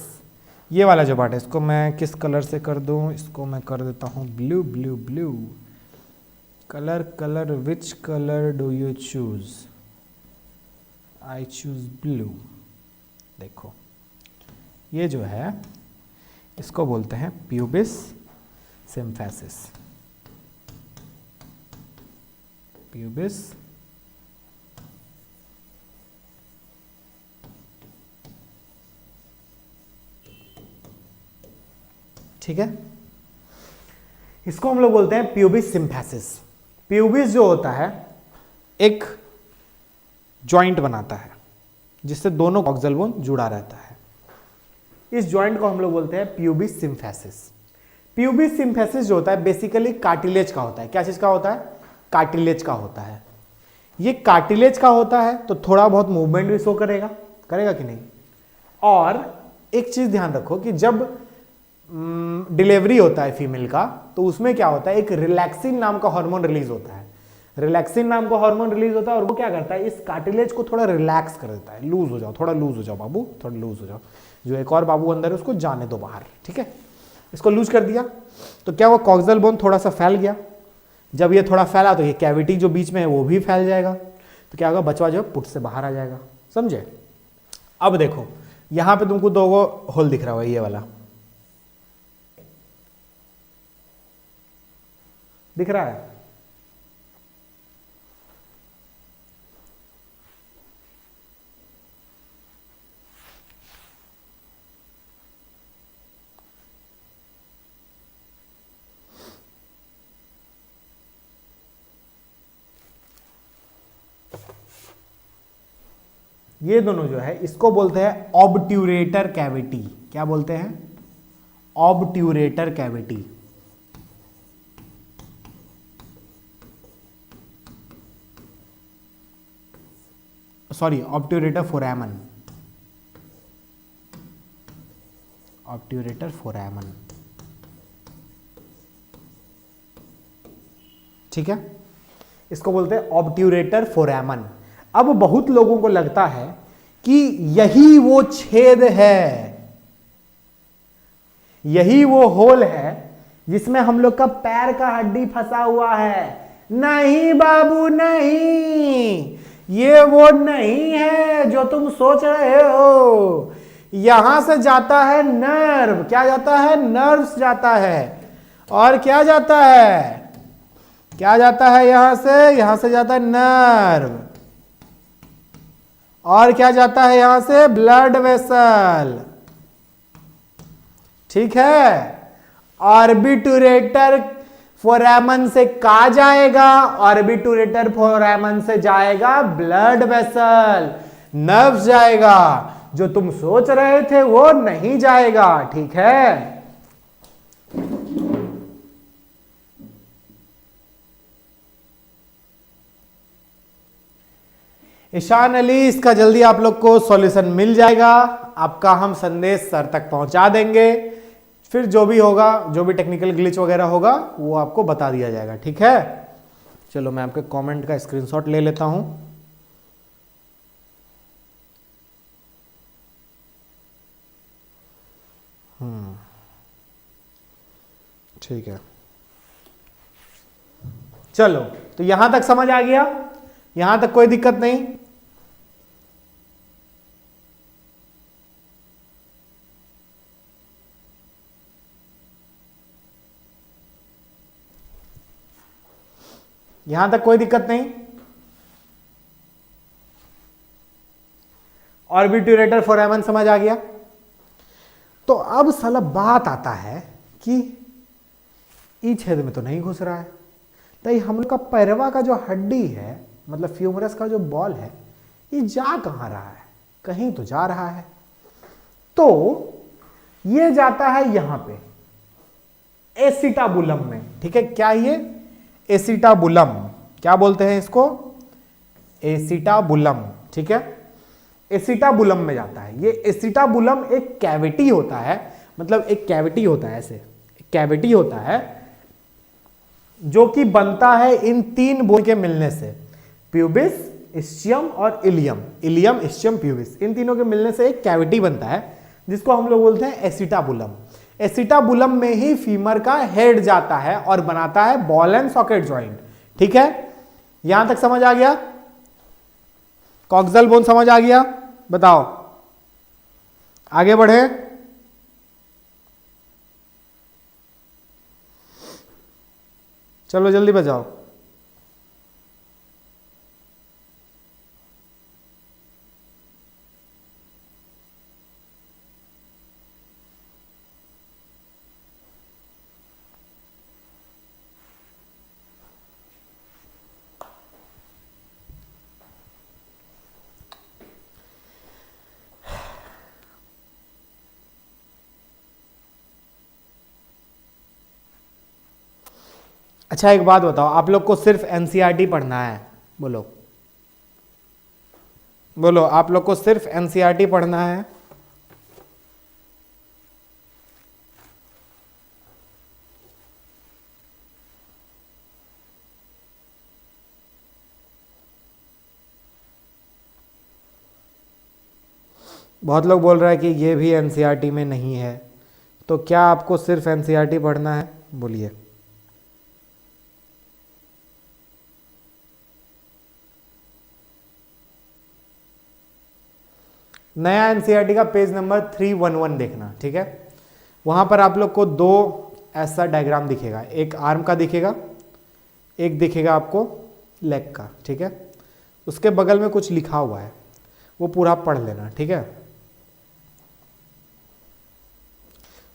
ये वाला जो पार्ट है, इसको मैं किस कलर से कर दूं, इसको मैं कर देता हूं blue, blue, blue colour. Colour, which colour do you choose, I choose blue. देखो, ये जो है, इसको बोलते हैं प्यूबिस सिम्फैसिस, प्यूबिस ठीक है, इसको हम लोग बोलते हैं प्यूबिस सिम्फैसिस। प्यूबिस जो होता है, एक जॉइंट बनाता है, जिससे दोनों कॉक्सल बोन जुड़ा रहता है। इस जॉइंट को हम लोग बोलते हैं प्यूबिस सिम्फैसिस। प्यूबिस सिम्फैसिस जो होता है, बेसिकली कार्टिलेज का होता है। क्या चीज का होता है, कार्टिलेज का होता है। ये कार्टिलेज का होता है, तो थोड़ा बहुत मूवमेंट भी शो करेगा, करेगा कि नहीं। और एक चीज ध्यान रखो कि जब डिलीवरी होता है फीमेल का, तो उसमें क्या होता है, एक रिलैक्सिन नाम का हार्मोन रिलीज होता है। रिलैक्सिन नाम का हार्मोन रिलीज होता है और वो क्या करता है, इस कार्टिलेज को थोड़ा रिलैक्स कर देता है। लूज हो जाओ, थोड़ा लूज हो जाओ बाबू, थोड़ा लूज हो जाओ, जो एक और बाबू अंदर है उसको जाने दो बाहर, ठीक है। इसको लूज कर दिया तो क्या हुआ, कॉक्सियल बोन थोड़ा सा फैल गया। जब ये थोड़ा फैला तो ये कैविटी जो बीच में है वो भी फैल जाएगा, तो क्या होगा, बचवा जो पुट से बाहर आ जाएगा, समझे। अब देखो यहां पे तुमको दो होल दिख रहा होगा, ये वाला दिख रहा है, ये दोनों जो है इसको बोलते हैं ऑब्ट्यूरेटर कैविटी। क्या बोलते हैं, obturator cavity. Sorry, obturator फोरामन, obturator फोरामन, ठीक है, इसको बोलते हैं ऑब्ट्यूरेटर फोरामन। अब बहुत लोगों को लगता है कि यही वो छेद है, यही वो होल है जिसमें हम लोग का पैर का हड्डी फंसा हुआ है। नहीं बाबू नहीं, ये वो नहीं है जो तुम सोच रहे हो। यहां से जाता है नर्व, क्या जाता है, नर्व्स जाता है, और क्या जाता है, क्या जाता है, यहां से जाता है नर्व, और क्या जाता है यहां से, ब्लड वेसल, ठीक है। ऑर्बिटुरेटर फोरामन से कहा जाएगा, ऑर्बिटुरेटर फोरामन से जाएगा ब्लड वेसल, नर्व जाएगा। जो तुम सोच रहे थे वो नहीं जाएगा, ठीक है। ईशान अली, इसका जल्दी आप लोग को सॉल्यूशन मिल जाएगा, आपका हम संदेश सर तक पहुंचा देंगे, फिर जो भी होगा, जो भी टेक्निकल ग्लिच वगैरह होगा वो आपको बता दिया जाएगा, ठीक है। चलो मैं आपके कमेंट का स्क्रीनशॉट ले लेता हूं। ठीक है, चलो तो यहां तक समझ आ गया, यहां तक कोई दिक्कत नहीं। यहां तक कोई दिक्कत नहीं। ऑर्बिट्यूरेटर फोरामन समझ आ गया। तो अब साला बात आता है कि ई छेद में तो नहीं घुस रहा है, तो हम लोग का पैरवा का जो हड्डी है, मतलब फ्यूमरस का जो बॉल है, ये जा कहां रहा है, कहीं तो जा रहा है। तो ये जाता है यहां पे एसिटाबुलम में, ठीक है। क्या ये एसिटाबुलम, क्या बोलते हैं इसको, एसिटाबुलम, ठीक है। एसिटाबुलम में जाता है। ये एसिटाबुलम एक कैविटी होता है, मतलब एक कैविटी होता है, ऐसे कैविटी होता है जो कि बनता है इन तीन बोन के मिलने से, प्यूबिस, इस्चियम और इलियम। इलियम, इस्चियम, प्यूबिस, इन तीनों के मिलने से एक कैविटी बनता है जिसको हम लोग बोलते हैं एसिटाबुलम। एसिटाबुलम में ही फीमर का हेड जाता है और बनाता है बॉल एंड सॉकेट जॉइंट, ठीक है। यहां तक समझ आ गया, कॉक्सियल बोन समझ आ गया, बताओ आगे बढ़े। चलो जल्दी बजाओ। अच्छा एक बात बताओ, आप लोग को सिर्फ एनसीईआरटी पढ़ना है, बोलो बोलो, आप लोग को सिर्फ एनसीईआरटी पढ़ना है? बहुत लोग बोल रहे हैं कि ये भी एनसीईआरटी में नहीं है, तो क्या आपको सिर्फ एनसीईआरटी पढ़ना है? बोलिए। नया एनसीईआरटी का पेज नंबर 311 देखना, ठीक है। वहां पर आप लोग को दो ऐसा डायग्राम दिखेगा, एक आर्म का दिखेगा, एक दिखेगा आपको लेग का, ठीक है। उसके बगल में कुछ लिखा हुआ है, वो पूरा पढ़ लेना, ठीक है।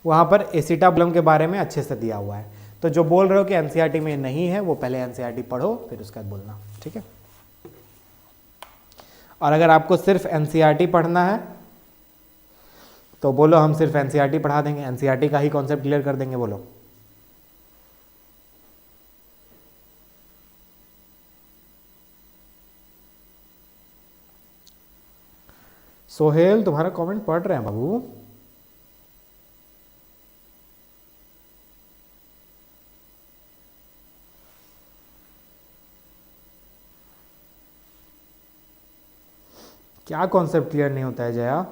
वहां पर एसिटाबुलम के बारे में अच्छे से दिया हुआ है। तो जो बोल रहे हो कि एनसीईआरटी में नहीं है, वो पहले एनसीईआरटी पढ़ो, फिर उसके बाद बोलना, ठीक है। और अगर आपको सिर्फ एनसीईआरटी पढ़ना है तो बोलो हम सिर्फ एनसीईआरटी पढ़ा देंगे, एनसीईआरटी का ही कॉन्सेप्ट क्लियर कर देंगे, बोलो। सोहेल तुम्हारा कमेंट पढ़ रहे हैं बाबू। क्या कॉन्सेप्ट क्लियर नहीं होता है जया?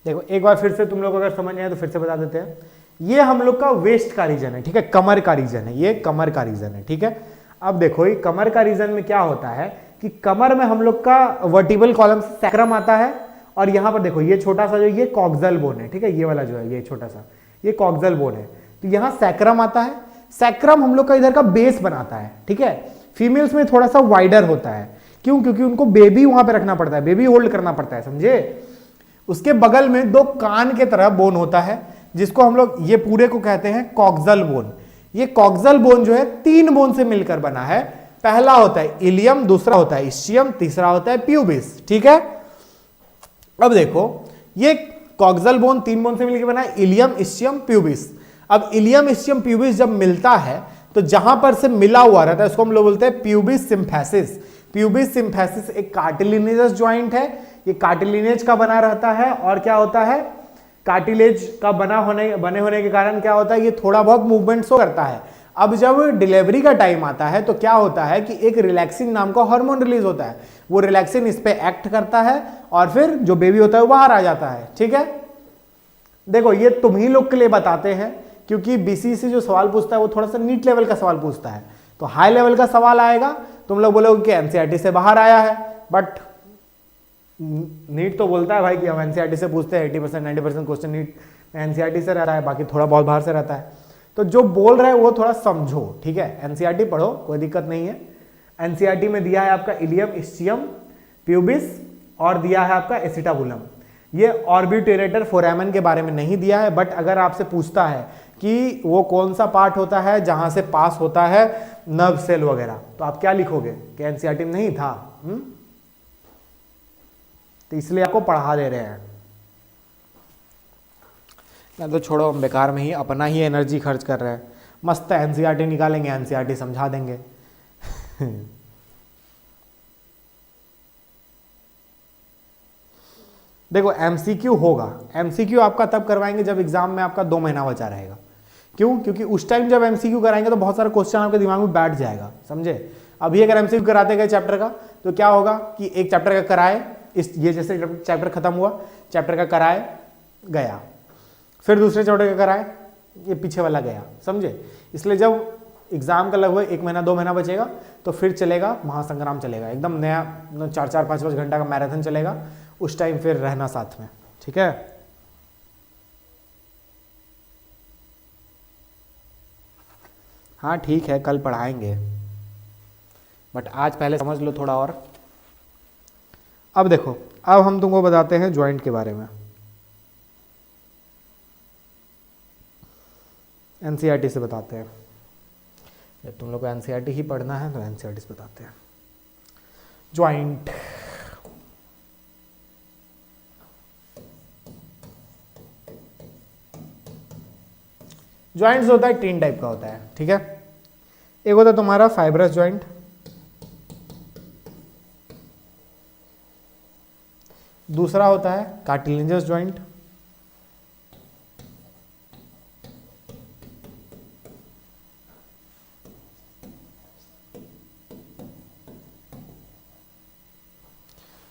देखो एक बार फिर से तुम लोग अगर समझ आए तो फिर से बता देते हैं। ये हम लोग का वेस्ट का रीजन है, ठीक है, कमर का रीजन है, ये कमर का रीजन है, ठीक है। अब देखो ये कमर का रीजन में क्या होता है कि कमर में हम लोग का वर्टिबल कॉलम सैक्रम आता है, और यहां पर देखो ये छोटा सा जो ये कॉक्सल बोन है, ठीक है, ये वाला जो है ये छोटा सा ये कॉक्सल बोन है, तो यहां सैक्रम आता है। सैक्रम हम लोग का इधर का बेस बनाता है, ठीक है। फीमेल्स में थोड़ा सा वाइडर होता है, क्यों? क्योंकि उनको बेबी वहां पे रखना पड़ता है, बेबी होल्ड करना पड़ता है, समझे। उसके बगल में दो कान के तरह बोन होता है, जिसको हम लोग ये पूरे को कहते हैं कॉक्सल बोन। ये कॉक्सल बोन जो है 3 बोन से मिलकर बना है। पहला होता है इलियम, दूसरा होता है इस्चियम, तीसरा होता है प्यूबिस, ठीक है। अब देखो ये कॉक्सल बोन 3 बोन से मिलकर बना है, इलियम, इस्चियम, प्यूबिस। अब इलियम, इस्चियम, प्यूबिस जब मिलता है तो जहां पर से मिला हुआ रहता है उसको हम लोग बोलते हैं प्यूबिस सिम्फेसिस। प्यूबिस सिम्फेसिस एक कार्टिलिनेजस ज्वाइंट है, ये कार्टिलिनेज का बना रहता है, और क्या होता है, कार्टिलेज का बने होने के कारण क्या होता है, ये थोड़ा बहुत मूवमेंट शो करता है। अब जब डिलीवरी का टाइम आता है तो क्या होता है कि एक रिलैक्सिन नाम का हार्मोन रिलीज होता है, वो रिलैक्सिन इस पे एक्ट करता है, और फिर जो बेबी होता है वो बाहर आ जाता है, ठीक है। देखो ये तुम ही लोग के लिए बताते हैं, क्योंकि बीसीसी जो सवाल पूछता है वो थोड़ा सा नीट लेवल का सवाल पूछता है, तो हाई लेवल का सवाल आएगा, तुम लोग बोलोगे कि एनसीईआरटी से बाहर आया है, बट नीट तो बोलता है भाई कि हम एनसीईआरटी से पूछते हैं, 80% 90% क्वेश्चन नीट एनसीईआरटी से रहता है, बाकी थोड़ा बहुत बाहर से रहता है। तो जो बोल रहे हैं वो थोड़ा समझो, ठीक है। एनसीईआरटी पढ़ो, कोई दिक्कत नहीं है। एनसीईआरटी में दिया है आपका इलियम, इस्चियम, प्यूबिस, और दिया है आपका एसिटाबुलम। ये ऑर्बिटेरेटर फोरामेन के बारे में नहीं दिया है, बट अगर आपसे पूछता है कि वो कौन सा पार्ट होता है जहां से पास होता है नर्व सेल वगैरह, तो आप क्या लिखोगे कि एनसीईआरटी में नहीं था। तो इसलिए आपको पढ़ा दे रहे हैं, ना तो छोड़ो, हम बेकार में ही अपना ही एनर्जी खर्च कर रहे हैं। मस्त एनसीईआरटी निकालेंगे, एनसीईआरटी समझा देंगे। देखो एमसीक्यू होगा, एमसीक्यू आपका तब करवाएंगे जब एग्जाम में आपका 2 महीना बचा रहेगा। क्यों? क्योंकि उस टाइम जब एमसीक्यू कराएंगे तो बहुत सारा क्वेश्चन आपके दिमाग में बैठ जाएगा, समझे। अभी अगर एमसीक्यू कराते गए चैप्टर का तो क्या होगा कि एक चैप्टर का कराए, इस ये जैसे चैप्टर खत्म हुआ, चैप्टर का कराए गया, फिर दूसरे चैप्टर का कराए, ये पीछे वाला गया, समझे। इसलिए जब एग्जाम का लगभग 1 महीना 2 महीना बचेगा तो फिर चलेगा महासंग्राम, चलेगा एकदम नया 4-4 5-5 घंटा का मैराथन चलेगा, उस टाइम फिर रहना साथ में, ठीक है। हाँ ठीक है, कल पढ़ाएंगे, बट आज पहले समझ लो थोड़ा और। अब देखो, अब हम तुमको बताते हैं ज्वाइंट के बारे में। एनसीईआरटी से बताते हैं, जब तुम लोग को एनसीईआरटी ही पढ़ना है तो एनसीईआरटी से बताते हैं। ज्वाइंट, ज्वाइंट्स होता है 3 टाइप का होता है, ठीक है। एक होता है तुम्हारा फाइब्रस ज्वाइंट, दूसरा होता है कार्टिलेजस ज्वाइंट,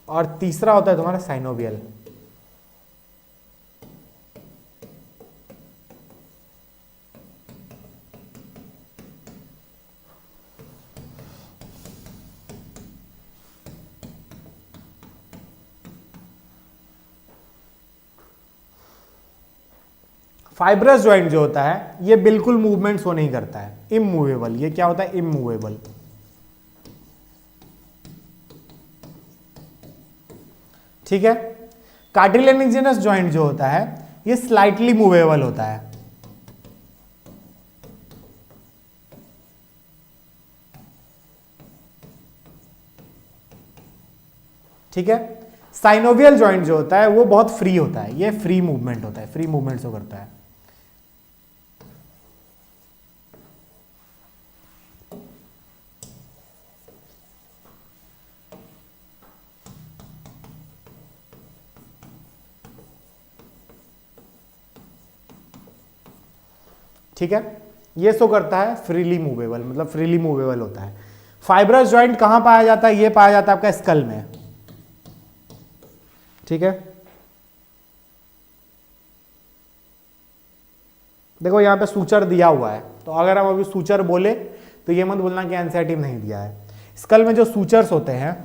और तीसरा होता है तुम्हारा साइनोवियल। फाइब्रस ज्वाइंट जो होता है ये बिल्कुल मूवमेंट शो नहीं करता है, इमूवेबल। ये क्या होता है? इमूवेबल। ठीक है। कार्टिलेजिनस ज्वाइंट जो होता है ये स्लाइटली मूवेबल होता है। ठीक है। साइनोवियल ज्वाइंट जो होता है वो बहुत फ्री होता है, ये फ्री मूवमेंट होता है, फ्री मूवमेंट शो करता है। ठीक है। ये शो करता है फ्रीली मूवेबल, मतलब फ्रीली मूवेबल होता है। फाइब्रस ज्वाइंट कहां पाया जाता है? ये पाया जाता है आपका स्कल में। ठीक है। देखो यहां पे सूचर दिया हुआ है, तो अगर हम अभी सूचर बोले तो ये मत बोलना कि एनसीईआरटी में नहीं दिया है। स्कल में जो सूचर्स होते हैं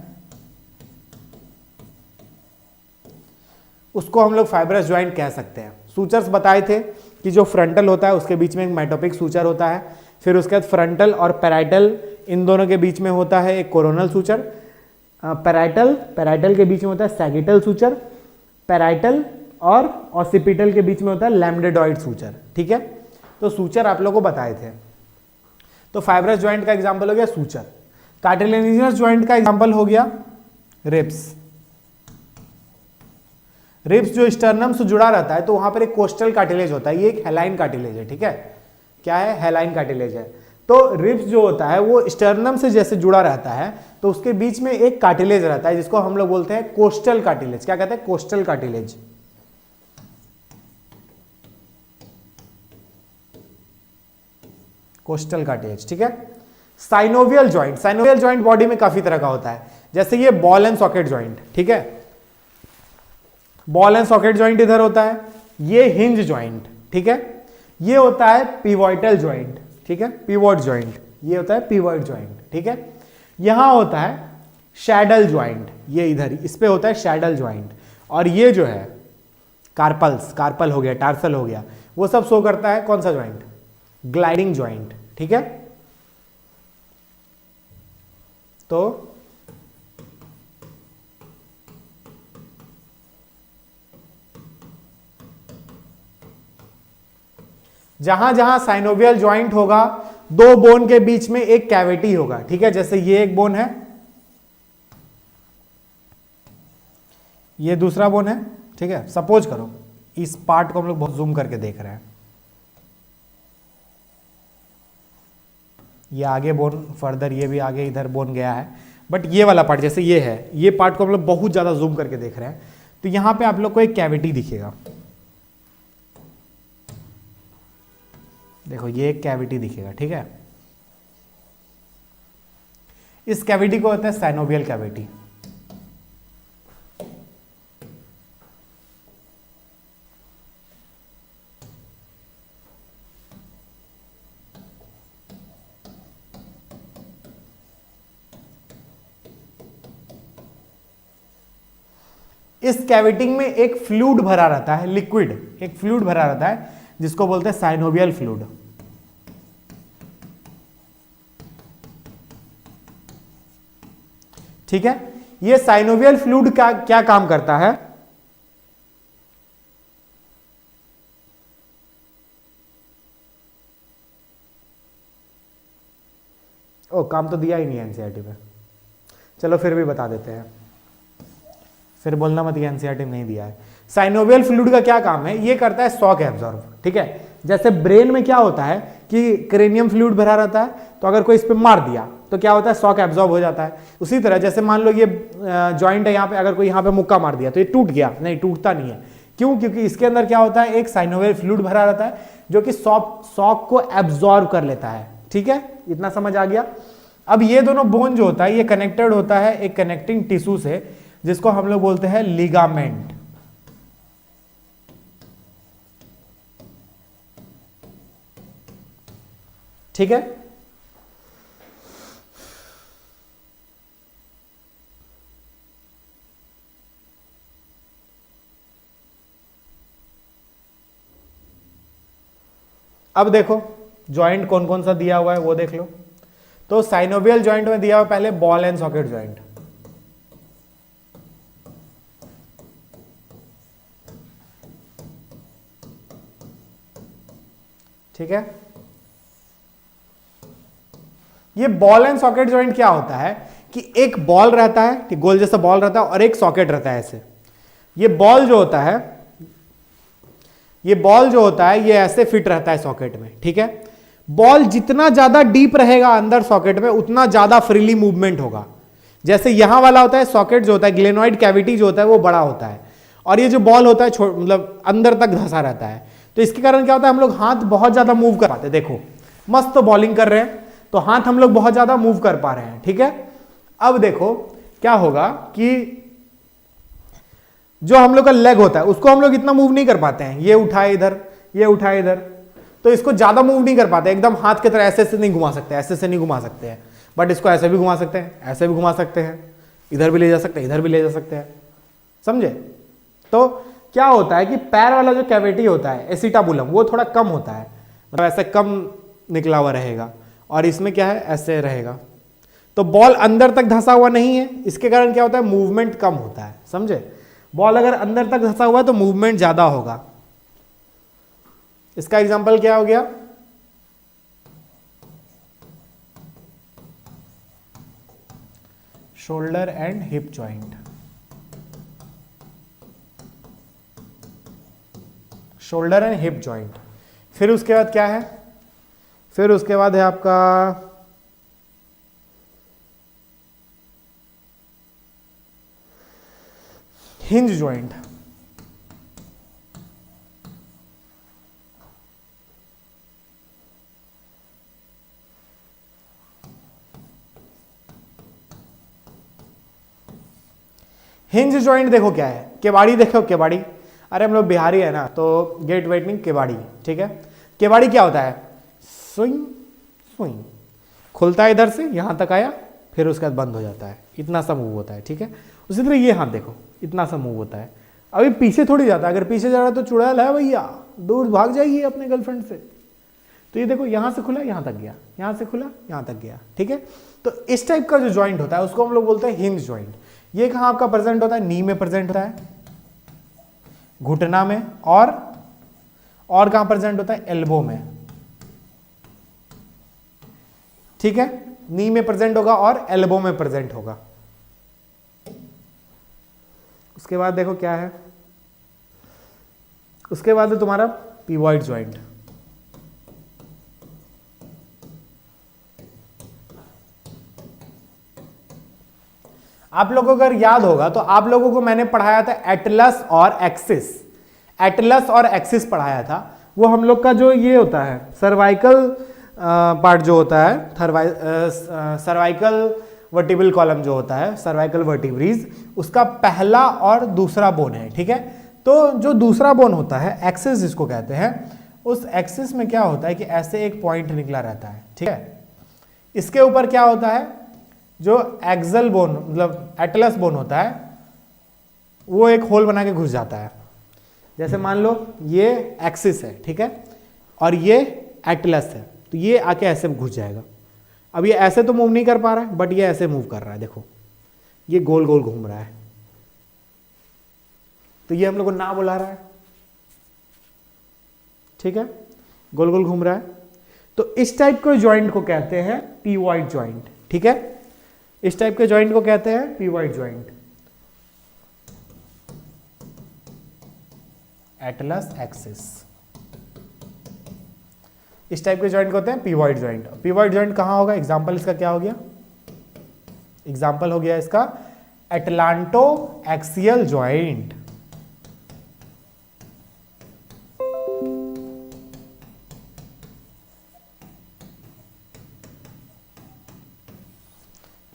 उसको हम लोग फाइब्रस ज्वाइंट कह सकते हैं। सूचर्स बताए थे कि जो फ्रंटल होता है उसके बीच में एक मेटोपिक सूचर होता है, फिर उसके बाद फ्रंटल और पैराइटल इन दोनों के बीच में होता है एक कोरोनल सूचर, पैराइटल के बीच में होता है सैगिटल सूचर, पैराइटल और ऑसिपिटल के बीच में होता है लैम्बडेडॉइड सूचर। ठीक है। तो सूचर आप लोगों को बताए थे। तो फाइब्रस ज्वाइंट का एग्जांपल हो गया सूचर। कार्टिलेजिनस ज्वाइंट का एग्जांपल हो गया रिब्स। रिब्स जो स्टर्नम से जुड़ा रहता है तो वहां पर एक कोस्टल कार्टिलेज होता है, ये एक हेलाइन कार्टिलेज है। ठीक है। क्या है? हेलाइन कार्टिलेज है। तो रिब्स जो होता है वो स्टर्नम से जैसे जुड़ा रहता है तो उसके बीच में एक कार्टिलेज रहता है जिसको हम लोग बोलते हैं कोस्टल कार्टिलेज। क्या कहते हैं? Costal cartilage. Costal cartilage. ठीक है। Synovial joint, synovial joint body में काफी तरह का होता है, जैसे ये बॉल एंड सॉकेट ज्वाइंट। ठीक है। बॉल एंड सॉकेट ज्वाइंट इधर होता है। ये हिंज ज्वाइंट। ठीक है। ये होता है पिवोटल ज्वाइंट। ठीक है। पिवोट ज्वाइंट, ये होता है पिवोट ज्वाइंट। ठीक है। यहां होता है शैडल ज्वाइंट, ये इधर इस पे होता है शैडल ज्वाइंट। और ये जो है कार्पल्स, कार्पल हो गया, टार्सल हो गया, वो सब शो करता है कौन सा ज्वाइंट? Gliding joint. ठीक है। तो जहां जहां साइनोवियल ज्वाइंट होगा दो बोन के बीच में एक कैविटी होगा। ठीक है। जैसे ये एक बोन है, ये दूसरा बोन है। ठीक है। सपोज करो इस पार्ट को हम लोग बहुत जूम करके देख रहे हैं, ये आगे बोन फर्दर, ये भी आगे इधर बोन गया है, बट ये वाला पार्ट जैसे ये है, ये पार्ट को हम लोग बहुत ज्यादा जूम करके देख रहे हैं। तो यहां पे आप लोग को एक कैविटी दिखेगा। देखो ये एक कैविटी दिखेगा। ठीक है। इस कैविटी को होता है साइनोवियल कैविटी। इस कैविटी में एक फ्लूइड भरा रहता है, लिक्विड, एक फ्लूइड भरा रहता है जिसको बोलते हैं साइनोवियल फ्लूइड। ठीक है। ये साइनोवियल फ्लूइड का क्या काम करता है? ओ, काम तो दिया ही नहीं एनसीईआरटी में। चलो फिर भी बता देते हैं, फिर बोलना मत एनसीईआरटी में नहीं दिया है। साइनोवियल फ्लूइड का क्या काम है? ये करता है शॉक एब्जॉर्ब। ठीक है। जैसे ब्रेन में क्या होता है कि क्रेनियम फ्लूइड भरा रहता है, तो अगर कोई इस पे मार दिया तो क्या होता है? शॉक एब्जॉर्ब हो जाता है। उसी तरह जैसे मान लो ये जॉइंट है यहाँ पे, अगर कोई यहाँ पे मुक्का मार दिया तो ये टूट गया? नहीं, टूटता नहीं है। क्यों? क्योंकि इसके अंदर क्या होता है? एक साइनोवियल फ्लूइड भरा रहता है जो कि शॉक को एब्जॉर्ब कर लेता है। ठीक है। इतना समझ आ गया। अब ये दोनों बोन जो होता है ये कनेक्टेड होता है एक कनेक्टिंग टिश्यू से, जिसको हम लोग बोलते हैं लिगामेंट। ठीक है, अब देखो जॉइंट कौन कौन सा दिया हुआ है वो देख लो। तो साइनोवियल जॉइंट में दिया हुआ पहले बॉल एंड सॉकेट जॉइंट, ठीक है। ये बॉल एंड सॉकेट जॉइंट क्या होता है कि एक बॉल रहता है कि गोल जैसा बॉल रहता है और एक सॉकेट रहता है ऐसे। ये बॉल जो होता है, ये बॉल जो होता है ये ऐसे फिट रहता है सॉकेट में, ठीक है। बॉल जितना ज्यादा डीप रहेगा अंदर सॉकेट में उतना ज्यादा फ्रीली मूवमेंट होगा। जैसे यहां वाला होता है सॉकेट जो होता है, ग्लेनोइड कैविटी जो होता है वो बड़ा होता है, और ये जो बॉल होता है मतलब अंदर तक धंसा रहता है। तो इसके कारण क्या होता है, हम लोग हाथ बहुत ज्यादा मूव कर पाते हैं। देखो मस्त बॉलिंग कर रहे हैं तो हाथ हम लोग बहुत ज्यादा मूव कर पा रहे हैं, ठीक है। अब देखो क्या होगा कि जो हम लोग का लेग होता है उसको हम लोग इतना मूव नहीं कर पाते हैं, ये उठाए इधर, ये उठाए इधर, तो इसको ज्यादा मूव नहीं कर पाते एकदम हाथ की तरह ऐसे नहीं घुमा सकते, ऐसे से नहीं घुमा सकते हैं। बट इसको ऐसे भी घुमा सकते हैं, ऐसे भी घुमा सकते हैं, इधर भी ले जा सकते हैं, इधर भी ले जा सकते हैं, समझे। तो क्या होता है कि पैर वाला जो कैविटी होता है एसिटाबुलम वो थोड़ा कम होता है, मतलब ऐसे कम निकला हुआ रहेगा, और इसमें क्या है ऐसे रहेगा। तो बॉल अंदर तक धंसा हुआ नहीं है, इसके कारण क्या होता है मूवमेंट कम होता है, समझे। बॉल अगर अंदर तक धंसा हुआ है तो मूवमेंट ज्यादा होगा। इसका एग्जांपल क्या हो गया, shoulder and hip joint. Shoulder and hip joint. फिर उसके बाद क्या है, फिर उसके बाद है आपका हिंज जॉइंट। हिंज जॉइंट देखो क्या है, केवाड़ी देखो, केवाड़ी, अरे हम लोग बिहारी है ना तो गेट वेटिंग केवाड़ी, ठीक है। केवाड़ी क्या होता है, स्विंग स्विंग, खुलता है इधर से यहां तक आया, फिर उसके बाद बंद हो जाता है, इतना सा मूव होता है, ठीक है। उसी तरह ये हाथ देखो इतना सा मूव होता है, अभी पीछे थोड़ी जाता है, अगर पीछे जा रहा है तो चुड़ैल है भैया, दूर भाग जाइए अपने गर्लफ्रेंड से। तो ये देखो यहां से खुला यहां तक गया, यहां से खुला यहां तक गया, ठीक है। तो इस टाइप का जो जॉइंट होता है उसको हम लोग बोलते हैं हिंज जॉइंट। ये कहां आपका प्रेजेंट होता है, नी में प्रेजेंट होता है, घुटना में, और कहां प्रेजेंट होता है, एल्बो में, ठीक है। नी में प्रेजेंट होगा और एल्बो में प्रेजेंट होगा। उसके बाद देखो क्या है, उसके बाद है तुम्हारा पिवॉइड जॉइंट। आप लोगों को अगर याद होगा तो आप लोगों को मैंने पढ़ाया था एटलस और एक्सिस, एटलस और एक्सिस पढ़ाया था। वो हम लोग का जो ये होता है सर्वाइकल पार्ट जो होता है, सर्वाइकल वर्टिब्रल कॉलम जो होता है, सर्वाइकल वर्टिब्रीज, उसका पहला और दूसरा बोन है, ठीक है। तो जो दूसरा बोन होता है एक्सिस जिसको कहते हैं, उस एक्सिस में क्या होता है कि ऐसे एक पॉइंट निकला रहता है, ठीक है। इसके ऊपर क्या होता है, जो एक्सल बोन मतलब एटलस बोन होता है वो एक होल बना के घुस जाता है। जैसे मान लो ये एक्सिस है, ठीक है, और ये एटलस है, तो ये आके ऐसे घुस जाएगा। अब ये ऐसे तो मूव नहीं कर पा रहा है, बट ये ऐसे मूव कर रहा है, देखो ये गोल गोल घूम रहा है, तो ये हम लोग को ना बुला रहा है, ठीक है, गोल गोल घूम रहा है। तो इस टाइप के जॉइंट को कहते हैं पिवॉइड जॉइंट, ठीक है। इस टाइप के जॉइंट को कहते हैं पिवॉइड जॉइंट, एटलस एक्सिस। इस टाइप के जॉइंट को होते हैं पिवॉइड जॉइंट। पिवॉइड जॉइंट कहां होगा, एग्जांपल इसका क्या हो गया, एग्जांपल हो गया इसका एटलांटो एक्सियल जॉइंट,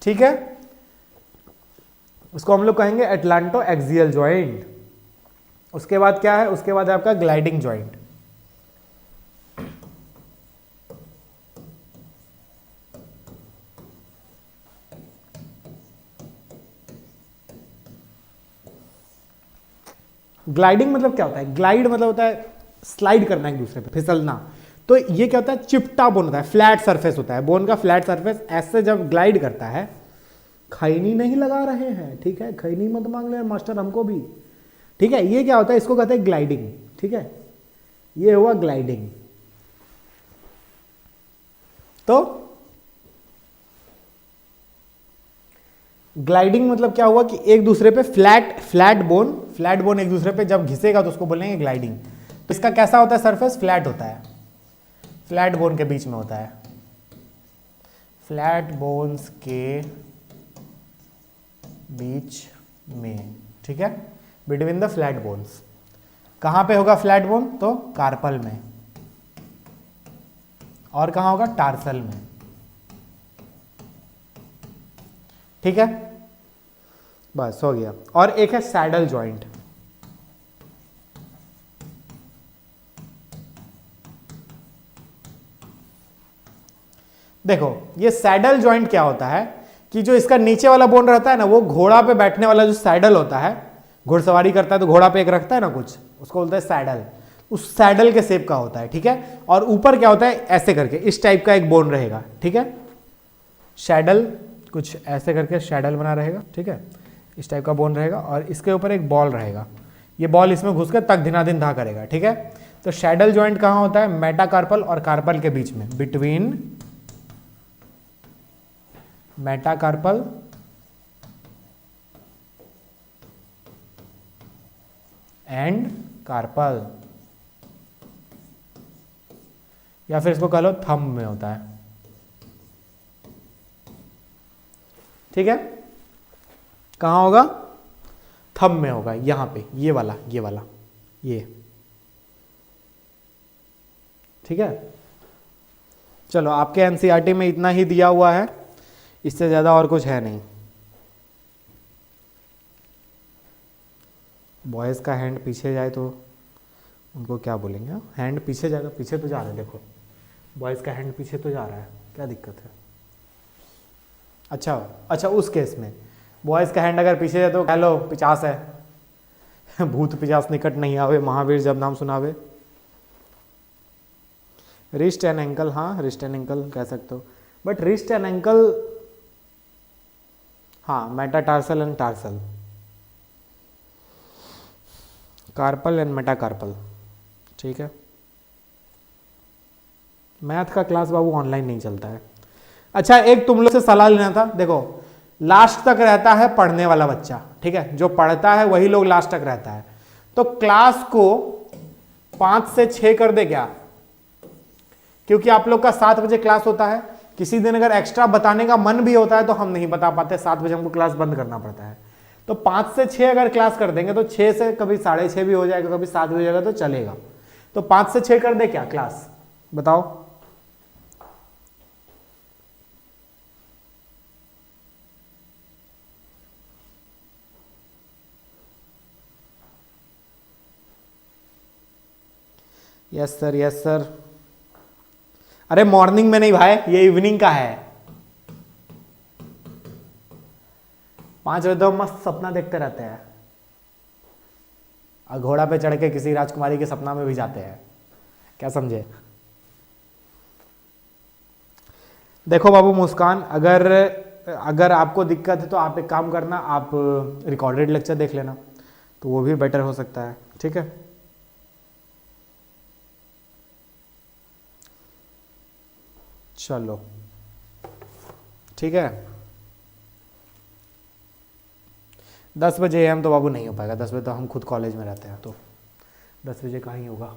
ठीक है। उसको हम लोग कहेंगे एटलांटो एक्सियल जॉइंट। उसके बाद क्या है, उसके बाद है आपका ग्लाइडिंग जॉइंट। ग्लाइडिंग मतलब क्या होता है, ग्लाइड मतलब होता है स्लाइड करना एक दूसरे पे, फिसलना। तो ये क्या होता है, चिपटा बोन होता है, फ्लैट सरफेस होता है, बोन का फ्लैट सरफेस ऐसे जब ग्लाइड करता है, खैनी नहीं लगा रहे हैं, ठीक है, खैनी मत मांग ले मास्टर हमको भी, ठीक है। ये क्या होता है, इसको कहते हैं ग्लाइडिंग, ठीक है, ये हुआ ग्लाइडिंग। तो ग्लाइडिंग मतलब क्या हुआ कि एक दूसरे पे फ्लैट बोन एक दूसरे पे जब घिसेगा तो उसको बोलेंगे ग्लाइडिंग। तो इसका कैसा होता है सरफेस, फ्लैट होता है, फ्लैट बोन के बीच में होता है, फ्लैट बोन्स के बीच में, ठीक है, बिटवीन द फ्लैट बोन्स। कहां पे होगा फ्लैट बोन, तो कार्पल में, और कहां होगा, टार्सल में, ठीक है, बस हो गया। और एक है सैडल जॉइंट। देखो ये सैडल जॉइंट क्या होता है कि जो इसका नीचे वाला बोन रहता है ना, वो घोड़ा पे बैठने वाला जो सैडल होता है, घुड़सवारी करता है तो घोड़ा पे एक रखता है ना कुछ, उसको बोलता है सैडल, उस सैडल के शेप का होता है, ठीक है। और ऊपर क्या होता है, ऐसे करके इस टाइप का एक बोन रहेगा, ठीक है, शैडल कुछ ऐसे करके शैडल बना रहेगा, ठीक है, इस टाइप का बोन रहेगा, और इसके ऊपर एक बॉल रहेगा, ये बॉल इसमें घुस कर तक धिनाधिन धा करेगा, ठीक है। तो शैडल जॉइंट कहां होता है, मेटाकार्पल और कार्पल के बीच में, बिटवीन मेटाकार्पल एंड कार्पल, या फिर इसको कह लो थंब में होता है, ठीक है। कहां होगा, थंब में होगा, यहां पे, ये वाला ये, ठीक है। चलो आपके एनसीईआरटी में इतना ही दिया हुआ है, इससे ज्यादा और कुछ है नहीं। बॉयज का हैंड पीछे जाए तो उनको क्या बोलेंगे, हैंड पीछे जाएगा, पीछे तो जा रहा है, देखो बॉयज का हैंड पीछे तो जा रहा है, क्या दिक्कत है। अच्छा उस केस में बॉयज का हैंड अगर पीछे जाए तो कह लो 50 है भूत 50 निकट नहीं आवे, महावीर जब नाम सुनावे। रिस्ट एंड एंकल, हाँ रिस्ट एंड एंकल कह सकते हो, बट रिस्ट एंड एंकल, हाँ metatarsal and tarsal, carpal and metacarpal, ठीक है। मैथ का क्लास बाबू ऑनलाइन नहीं चलता है। अच्छा एक तुम लोग से सलाह लेना था, देखो लास्ट तक रहता है पढ़ने वाला बच्चा, ठीक है, जो पढ़ता है वही लोग लास्ट तक रहता है, तो क्लास को 5 से 6 कर दे क्या, क्योंकि आप लोग का 7 बजे क्लास होता है। किसी दिन अगर एक्स्ट्रा बताने का मन भी होता है तो हम नहीं बता पाते, 7 बजे हमको क्लास बंद करना पड़ता है। तो 5 से 6 अगर क्लास कर देंगे तो 6 से कभी 6:30 भी हो जाएगा, कभी 7 भी हो जाएगा, तो चलेगा। तो 5 से 6 कर दे क्या क्लास, बताओ। Yes sir, yes sir. अरे मॉर्निंग में नहीं भाई, ये इवनिंग का है। 5 बजे तो मस्त सपना देखते रहते हैं, और घोड़ा पे चढ़ के किसी राजकुमारी के सपना में भी जाते हैं, क्या समझे। देखो बाबू मुस्कान, अगर आपको दिक्कत है तो आप एक काम करना, आप रिकॉर्डेड लेक्चर देख लेना, तो वो भी बेटर हो सकता है, ठीक है। चलो ठीक है। 10 बजे हम तो बाबू नहीं हो पाएगा, 10 बजे तो हम खुद कॉलेज में रहते हैं, तो 10 बजे कहाँ ही होगा।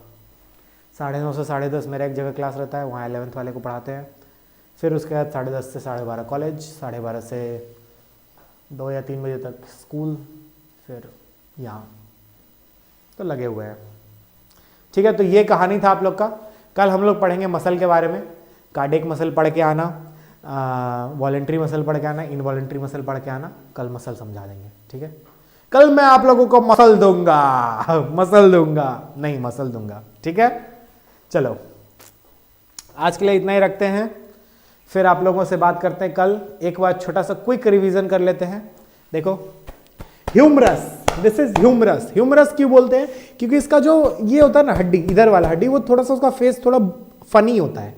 9:30 से 10:30 मेरा एक जगह क्लास रहता है, वहाँ 11th वाले को पढ़ाते हैं। फिर उसके बाद 10:30 से 12:30 कॉलेज, 12:30 से 2 या 3 बजे तक स्कूल, फिर यहाँ तो लगे हुए हैं, ठीक है। तो ये कहानी था आप लोग का। कल हम लोग पढ़ेंगे मसल के बारे में, कार्डियक मसल पढ़ के आना। वॉलेंट्री मसल पढ़ के आना, इनवॉलेंट्री मसल पढ़ के आना, कल मसल समझा देंगे, ठीक है। कल मैं आप लोगों को मसल दूंगा, मसल दूंगा नहीं मसल दूंगा, ठीक है। चलो आज के लिए इतना ही रखते हैं, फिर आप लोगों से बात करते हैं कल। एक बार छोटा सा क्विक रिवीजन कर लेते हैं। देखो humerus, this is humerus. Humerus क्यों बोलते हैं? क्योंकि इसका जो ये होता है ना हड्डी, इधर वाला हड्डी, वो थोड़ा सा उसका फेस थोड़ा फनी होता है,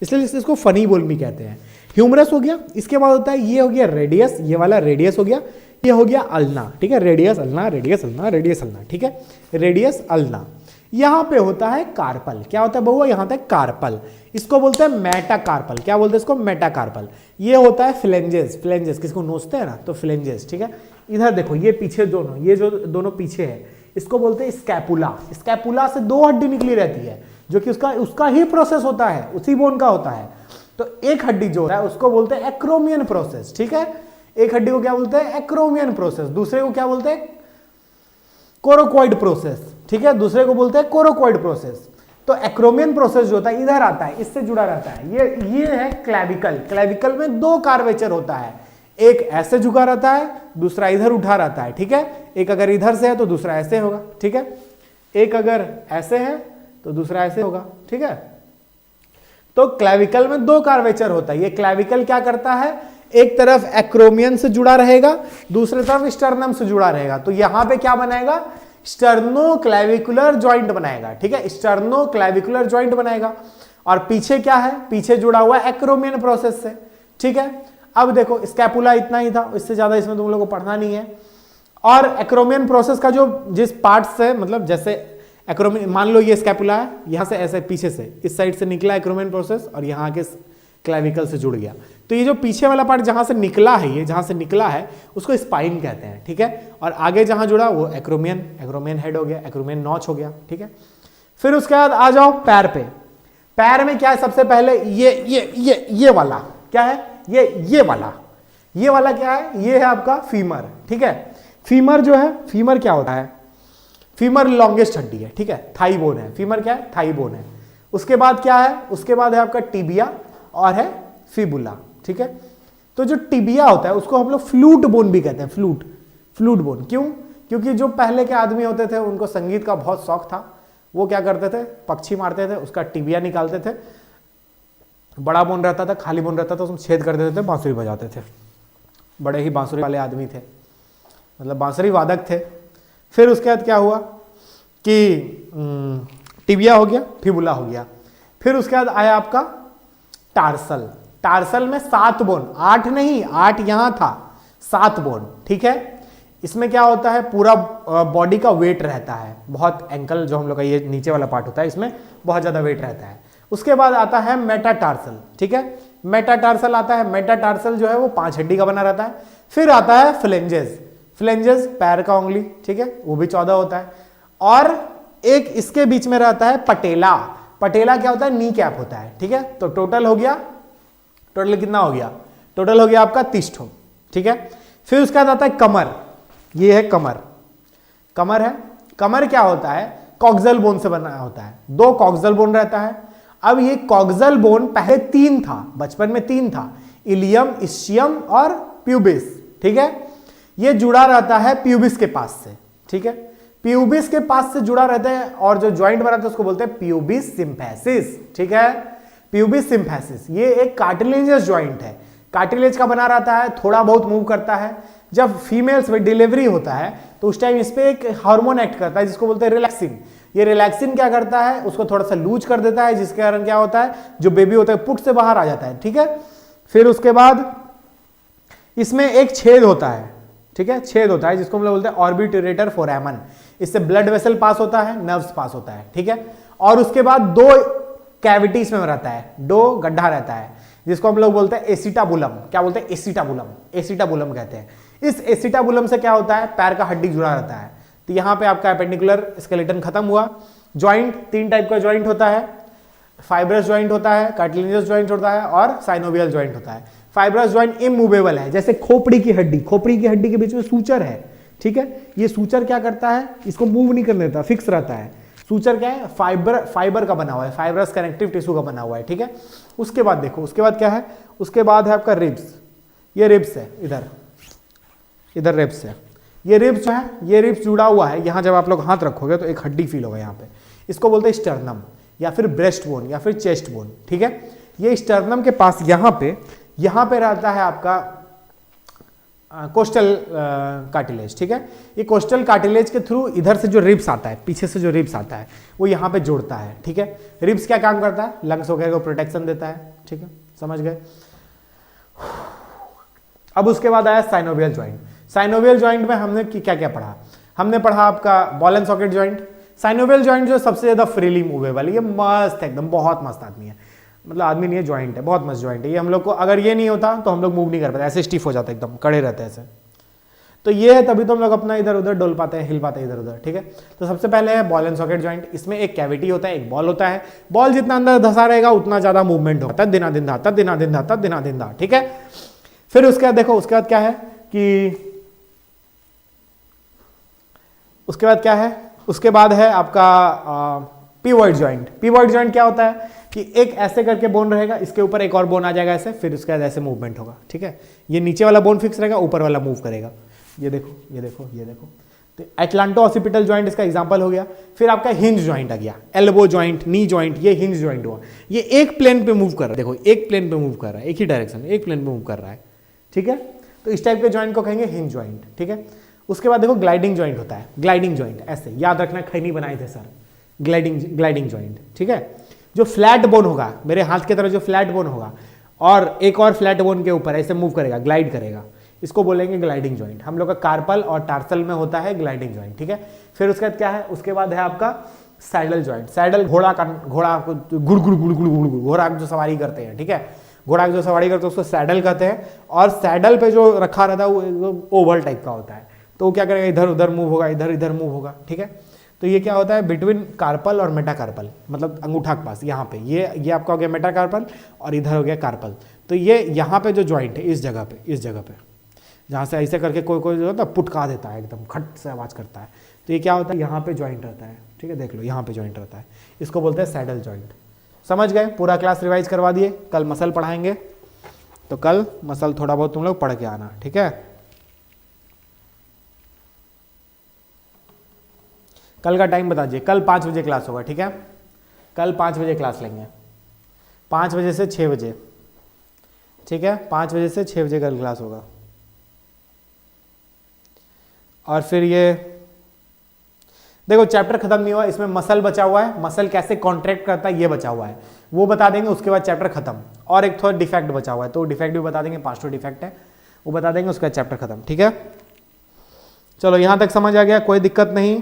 इसलिए इसको फनी बोन भी कहते हैं। ह्यूमरस हो गया। इसके बाद होता है ये हो गया रेडियस, ये वाला रेडियस हो गया, ये हो गया अल्ना, ठीक है। Radius ulna, radius ulna, radius ulna, ठीक है। Radius ulna. यहां पे होता है कार्पल। क्या होता है बहुआ? यहां तक कार्पल, इसको बोलते हैं मेटाकार्पल। क्या बोलते हैं इसको? मेटाकार्पल। ये होता है फ्लेंजेस। फ्लेंजेस किसको नोचते हैं ना, तो फ्लेंजेस, ठीक है। इधर देखो ये पीछे दोनों, ये जो दोनों पीछे है, इसको बोलते हैं स्कैपुला। स्कैपुला से दो हड्डी निकली रहती है, जो कि उसका ही प्रोसेस होता है, उसी बोन का होता है। तो एक हड्डी जो है उसको बोलते हैं एक्रोमियन प्रोसेस, ठीक है। एक हड्डी को क्या बोलते हैं? Acromion process. दूसरे को क्या बोलते हैं? कोरोकॉइड प्रोसेस, ठीक है। दूसरे को बोलते हैं कोरोकॉइड प्रोसेस। तो एक्रोमियन प्रोसेस जो होता है इधर आता है, इससे जुड़ा रहता है। ये है क्लेविकल। क्लेविकल में दो कार्वेचर होता है, एक ऐसे झुका रहता है, दूसरा इधर उठा रहता है, ठीक है। एक अगर इधर से है तो दूसरा ऐसे होगा, ठीक है। एक अगर ऐसे है तो दूसरा ऐसे होगा, ठीक है। तो क्लेविकल में दो कार्वेचर होता है। ये क्लेविकल क्या करता है? एक तरफ एक्रोमियन से जुड़ा रहेगा, दूसरी तरफ स्टर्नम से जुड़ा रहेगा। तो यहां पे क्या बनाएगा? स्टर्नो क्लेविकुलर जॉइंट बनाएगा, ठीक है। स्टर्नो क्लेविकुलर जॉइंट बनाएगा। और पीछे क्या है? पीछे जुड़ा हुआ है एक्रोमियन प्रोसेस से, ठीक है। अब देखो स्कैपुला इतना ही था, इससे ज्यादा इसमें तुम लोगों को पढ़ना नहीं है। और एक्रोमियन प्रोसेस का जो जिस पार्ट से, मतलब जैसे एक्रोमियन, मान लो ये स्कैपुला है, यहां से ऐसे पीछे से इस साइड से निकला एक्रोमियन प्रोसेस और यहां के क्लेविकल से जुड़ गया। तो ये जो पीछे वाला पार्ट जहां से निकला है, ये जहां से निकला है उसको स्पाइन कहते हैं, ठीक है। और आगे जहां जुड़ा वो एक्रोमियन हेड हो गया, एक्रोमियन नॉच हो गया, ठीक है। फिर उसके बाद आ जाओ पैर पे। पैर में क्या है? सबसे पहले ये वाला क्या है? ये वाला क्या है? ये है आपका फीमर, ठीक है। फीमर जो है, फीमर क्या होता है? फीमर लॉन्गेस्ट हड्डी है, ठीक है। थाई बोन है। फीमर क्या है? थाई बोन है। उसके बाद क्या है? उसके बाद है आपका टिबिया और है फिबुला, ठीक है। तो जो टिबिया होता है उसको हम लोग फ्लूट बोन भी कहते हैं। फ्लूट बोन क्यों? क्योंकि जो पहले के आदमी होते थे उनको संगीत का बहुत शौक था। वो क्या करते थे? पक्षी मारते थे, उसका टिबिया निकालते थे। बड़ा बोन रहता था, खाली बोन रहता था, उसमें छेद कर देते थे, बांसुरी बजाते थे। बड़े ही बांसुरी वाले आदमी थे, मतलब बांसुरी वादक थे। फिर उसके बाद क्या हुआ कि टिबिया हो गया, फिबुला हो गया। फिर उसके बाद आया आपका टार्सल। टार्सल में 7 बोन, 8 नहीं, 8 यहां था, 7 बोन, ठीक है। इसमें क्या होता है? पूरा बॉडी का वेट रहता है बहुत। एंकल जो हम लोग का ये नीचे वाला पार्ट होता है, इसमें बहुत ज्यादा वेट रहता है। उसके बाद आता है मेटाटार्सल, ठीक है। मेटाटार्सल आता है। मेटाटार्सल जो है वो 5 हड्डी का बना रहता है। फिर आता है फ्लेंजेस। फ्लेंजेस पैर का उंगली, ठीक है, वो भी 14 होता है। और एक इसके बीच में रहता है पटेला। पटेला क्या होता है? नी कैप होता है, ठीक है। तो टोटल हो गया, टोटल कितना हो गया? टोटल हो गया आपका 30 ठो, ठीक है। फिर उसके बाद आता है कमर। ये है कमर। कमर है। कमर क्या होता है? कॉक्सल बोन से बना होता है। 2 कॉक्सल बोन रहता है। अब ये कॉक्सल बोन पहले 3 था, बचपन में 3 था, इलियम, इस्चियम और प्यूबिस, ठीक है। ये जुड़ा रहता है प्यूबिस के पास से, ठीक है। प्यूबिस के पास से जुड़ा रहता है और जो ज्वाइंट बनाता है उसको बोलते हैं प्यूबिस सिम्फेसिस, ठीक है। प्यूबिस सिम्फेसिस ये एक कार्टिलेजियस ज्वाइंट है, कार्टिलेज का बना रहता है, थोड़ा बहुत मूव करता है। जब फीमेल्स में डिलीवरी होता है तो उस टाइम इस पे एक हार्मोन एक्ट करता है जिसको बोलते हैं रिलैक्सिन। ये रिलैक्सिन क्या करता है? उसको थोड़ा सा लूज कर देता है, जिसके कारण क्या होता है? जो बेबी होता है पुट से बाहर आ जाता है, ठीक है। फिर उसके बाद इसमें एक छेद होता है, ठीक है, छेद होता है जिसको हम लोग बोलते हैं ऑर्बिट्यूरेटर फोरामन। इससे ब्लड वेसल पास होता है, नर्व्स पास होता है, ठीक है। और उसके बाद 2 कैविटीज में रहता है, 2 गड्ढा रहता है जिसको हम लोग बोलते हैं एसिटाबुलम। क्या बोलते हैं? एसिटाबुलम, एसिटाबुलम कहते हैं। इस एसिटाबुलम से क्या होता है? पैर का हड्डी जुड़ा रहता है। तो यहां पे आपका एपेंडिकुलर स्केलेटन खत्म हुआ। ज्वाइंट 3 टाइप का ज्वाइंट होता है, फाइब्रस ज्वाइंट होता है, कार्टिलेजियस ज्वाइंट होता है और साइनोवियल ज्वाइंट होता है। फाइब्रस ज्वाइंट इमूवेबल है, जैसे खोपड़ी की हड्डी, खोपड़ी की हड्डी के बीच में सूचर है, ठीक है। ये सूचर क्या करता है? इसको मूव नहीं करने देता, फिक्स रहता है। सूचर क्या है, फाइबर का बना हुआ है, फाइबरस कनेक्टिव टिश्यू का बना हुआ है, ठीक है। उसके बाद देखो, उसके बाद क्या है, उसके बाद है आपका रिब्स। ये रिब्स है, इधर रिब्स है। ये रिब्स जो है, ये रिब्स जुड़ा हुआ है, यहाँ जब आप लोग हाथ रखोगे तो एक हड्डी फील होगा यहाँ पे, इसको बोलते हैं स्टर्नम या फिर ब्रेस्ट बोन या फिर चेस्ट बोन, ठीक है। ये स्टर्नम के पास यहाँ पे रहता है आपका कोस्टल कार्टिलेज, ठीक है। ये कोस्टल कार्टिलेज के थ्रू इधर से जो रिब्स आता है, पीछे से जो रिब्स आता है, वो यहाँ पे जोड़ता है, ठीक है। रिब्स क्या काम करता है, लंग्स वगैरह को प्रोटेक्शन देता है, ठीक है, समझ गए। अब उसके बाद आया साइनोवियल ज्वाइंट। साइनोवियल ज्वाइंट में हमने क्या क्या पढ़ा, हमने पढ़ा आपका ball and socket joint. Synovial joint जो सबसे ज्यादा फ्रीली मूवेबल है, ये मस्त है एकदम, बहुत मस्त आदमी है, मतलब आदमी नहीं है, ज्वाइंट है, बहुत मस्त ज्वाइंट है ये। हम लोग को अगर ये नहीं होता तो हम लोग मूव नहीं कर पाते, ऐसे स्टिफ हो जाते एकदम, कड़े रहते हैं ऐसे। तो ये है, तभी तो हम लोग अपना इधर उधर डोल पाते हैं, हिल पाते हैं इधर उधर, ठीक है। तो सबसे पहले है बॉल एंड सॉकेट ज्वाइंट। इसमें एक कैविटी होता है, एक बॉल होता है। बॉल जितना अंदर धसा रहेगा उतना ज्यादा मूवमेंट होता है, दिना दिन धा, तद दिना दिन धा, तद दिना दिन धा, ठीक है। फिर उसके बाद देखो, उसके बाद क्या है कि उसके बाद क्या है, उसके बाद है आपका पिवोइड ज्वाइंट। पिवोइड ज्वाइंट क्या होता है कि एक ऐसे करके बोन रहेगा, इसके ऊपर एक और बोन आ जाएगा ऐसे, फिर उसके बाद ऐसे मूवमेंट होगा, ठीक है। ये नीचे वाला बोन फिक्स रहेगा, ऊपर वाला मूव करेगा। ये देखो, ये देखो, ये देखो। तो एटलांटो ऑसिपिटल ज्वाइंट इसका एग्जांपल हो गया। फिर आपका हिंज ज्वाइंट आ गया, एल्बो ज्वाइंट, नी ज्वाइंट, ये हिंज ज्वाइंट हुआ। ये एक प्लेन पे मूव कर रहा है, देखो एक प्लेन पे मूव कर रहा है, एक ही डायरेक्शन में एक प्लेन पे मूव कर रहा है, ठीक है। तो इस टाइप के ज्वाइंट को कहेंगे हिंज ज्वाइंट, ठीक है। उसके बाद देखो ग्लाइडिंग ज्वाइंट होता है। ग्लाइडिंग ज्वाइंट ऐसे याद रखना, खैनी बनाए थे सर, ग्लाइडिंग ज्वाइंट, ठीक है। जो फ्लैट बोन होगा, मेरे हाथ की तरह जो फ्लैट बोन होगा और एक और फ्लैट बोन के ऊपर ऐसे मूव करेगा, ग्लाइड करेगा, इसको बोलेंगे ग्लाइडिंग ज्वाइंट। हम लोग का कार्पल और टार्सल में होता है ग्लाइडिंग ज्वाइंट, ठीक है। फिर उसके बाद क्या है, उसके बाद है आपका सैडल ज्वाइंट। सैडल घोड़ा गुड़ गुड़ गुड़ गुड़ गुड़, घोड़ा जो सवारी करते हैं, ठीक है, घोड़ा जो सवारी करते हैं उसको सैडल कहते हैं। और सैडल पे जो रखा रहता है वो ओवल टाइप का होता है, तो वो क्या करेगा, इधर उधर मूव होगा, इधर इधर मूव होगा, ठीक है। तो ये क्या होता है, बिटवीन कार्पल और मेटाकार्पल, मतलब अंगूठा के पास यहाँ पे, ये आपका हो गया मेटाकार्पल और इधर हो गया कार्पल। तो ये यहाँ पे जो ज्वाइंट है, इस जगह पे जहाँ से ऐसे करके कोई जो होता है पुटका देता है, एकदम खट से आवाज़ करता है, तो ये क्या होता है, यहाँ पे ज्वाइंट रहता है, ठीक है, देख लो यहाँ पे ज्वाइंट रहता है, इसको बोलते हैं सैडल ज्वाइंट। समझ गए, पूरा क्लास रिवाइज करवा दिए। कल मसल पढ़ाएंगे, तो कल मसल थोड़ा बहुत तुम लोग पढ़ के आना, ठीक है। कल का टाइम बता दीजिए, कल 5 बजे क्लास होगा, ठीक है। कल 5 बजे क्लास लेंगे, 5 बजे से 6 बजे, ठीक है। 5 बजे से 6 बजे कल क्लास होगा। और फिर ये देखो, चैप्टर खत्म नहीं हुआ, इसमें मसल बचा हुआ है, मसल कैसे कॉन्ट्रैक्ट करता है ये बचा हुआ है, वो बता देंगे। उसके बाद चैप्टर खत्म। और एक थोड़ा डिफेक्ट बचा हुआ है, तो डिफेक्ट भी बता देंगे, 5 डिफेक्ट है वो बता देंगे, उसका चैप्टर खत्म, ठीक है। चलो यहाँ तक समझ आ गया, कोई दिक्कत नहीं।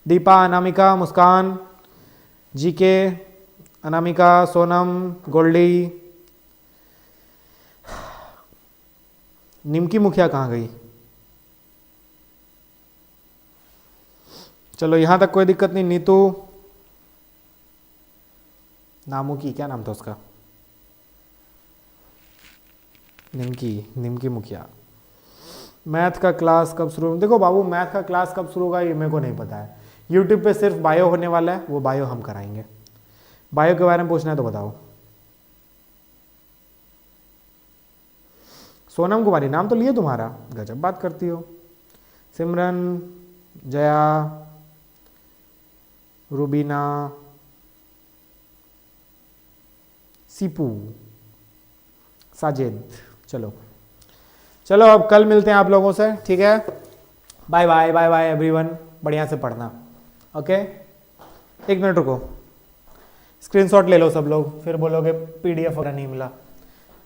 दीपा, अनामिका, मुस्कान, जीके, अनामिका, सोनम, गोल्डी, निमकी मुखिया कहाँ गई? चलो यहाँ तक कोई दिक्कत नहीं। नीतू, नामू की क्या नाम था उसका, निमकी मुखिया। मैथ का क्लास कब शुरू? देखो बाबू, मैथ का क्लास कब शुरू होगा ये मेरे को नहीं पता है। यूट्यूब पे सिर्फ बायो होने वाला है, वो बायो हम कराएंगे। बायो के बारे में पूछना है तो बताओ। सोनम कुमारी, नाम तो लिए तुम्हारा, गजब बात करती हो। सिमरन, जया, रुबीना, सीपू, साजिद। चलो चलो, अब कल मिलते हैं आप लोगों से, ठीक है। Bye bye, bye bye everyone, बढ़िया से पढ़ना, ओके। 1 मिनट रुको, स्क्रीनशॉट ले लो सब लोग, फिर बोलोगे PDF वगैरह नहीं मिला।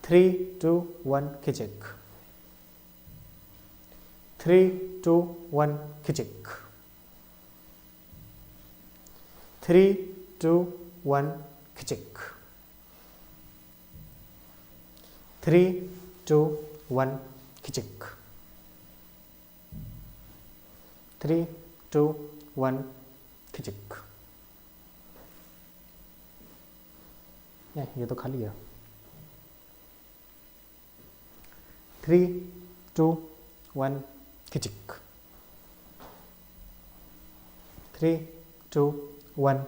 3, 2, 1 खिचक, 3, 2, 1 खिचक, 3, 2, 1 खिचक, 3, 2, 1 खिचक, 3, 2, 1 खिचक। ये तो खाली है। 3, 2, 1 खिचक, 3, 2 1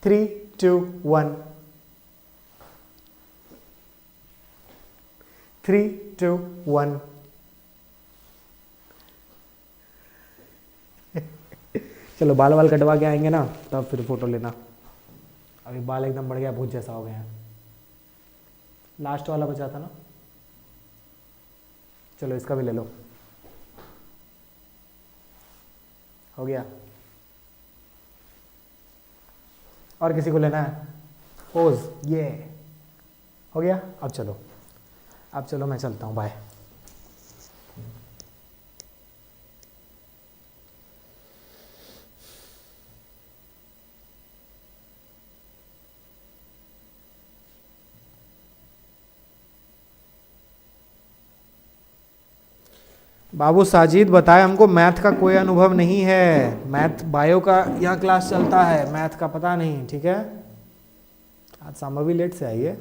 3 2 1 3 2 1 चलो बाल वाल कटवा के आएंगे ना तब फिर फोटो लेना। अभी बाल एकदम बढ़ गया, भूत जैसा हो गया है। लास्ट वाला बचा था ना, चलो इसका भी ले लो। हो गया? और किसी को लेना है? पोज, ये हो गया। अब चलो मैं चलता हूँ, बाय। बाबू साजिद बताए हमको मैथ का कोई अनुभव नहीं है, मैथ बायो का यह क्लास चलता है, मैथ का पता नहीं। ठीक है, आज सांबा भी लेट से आई है।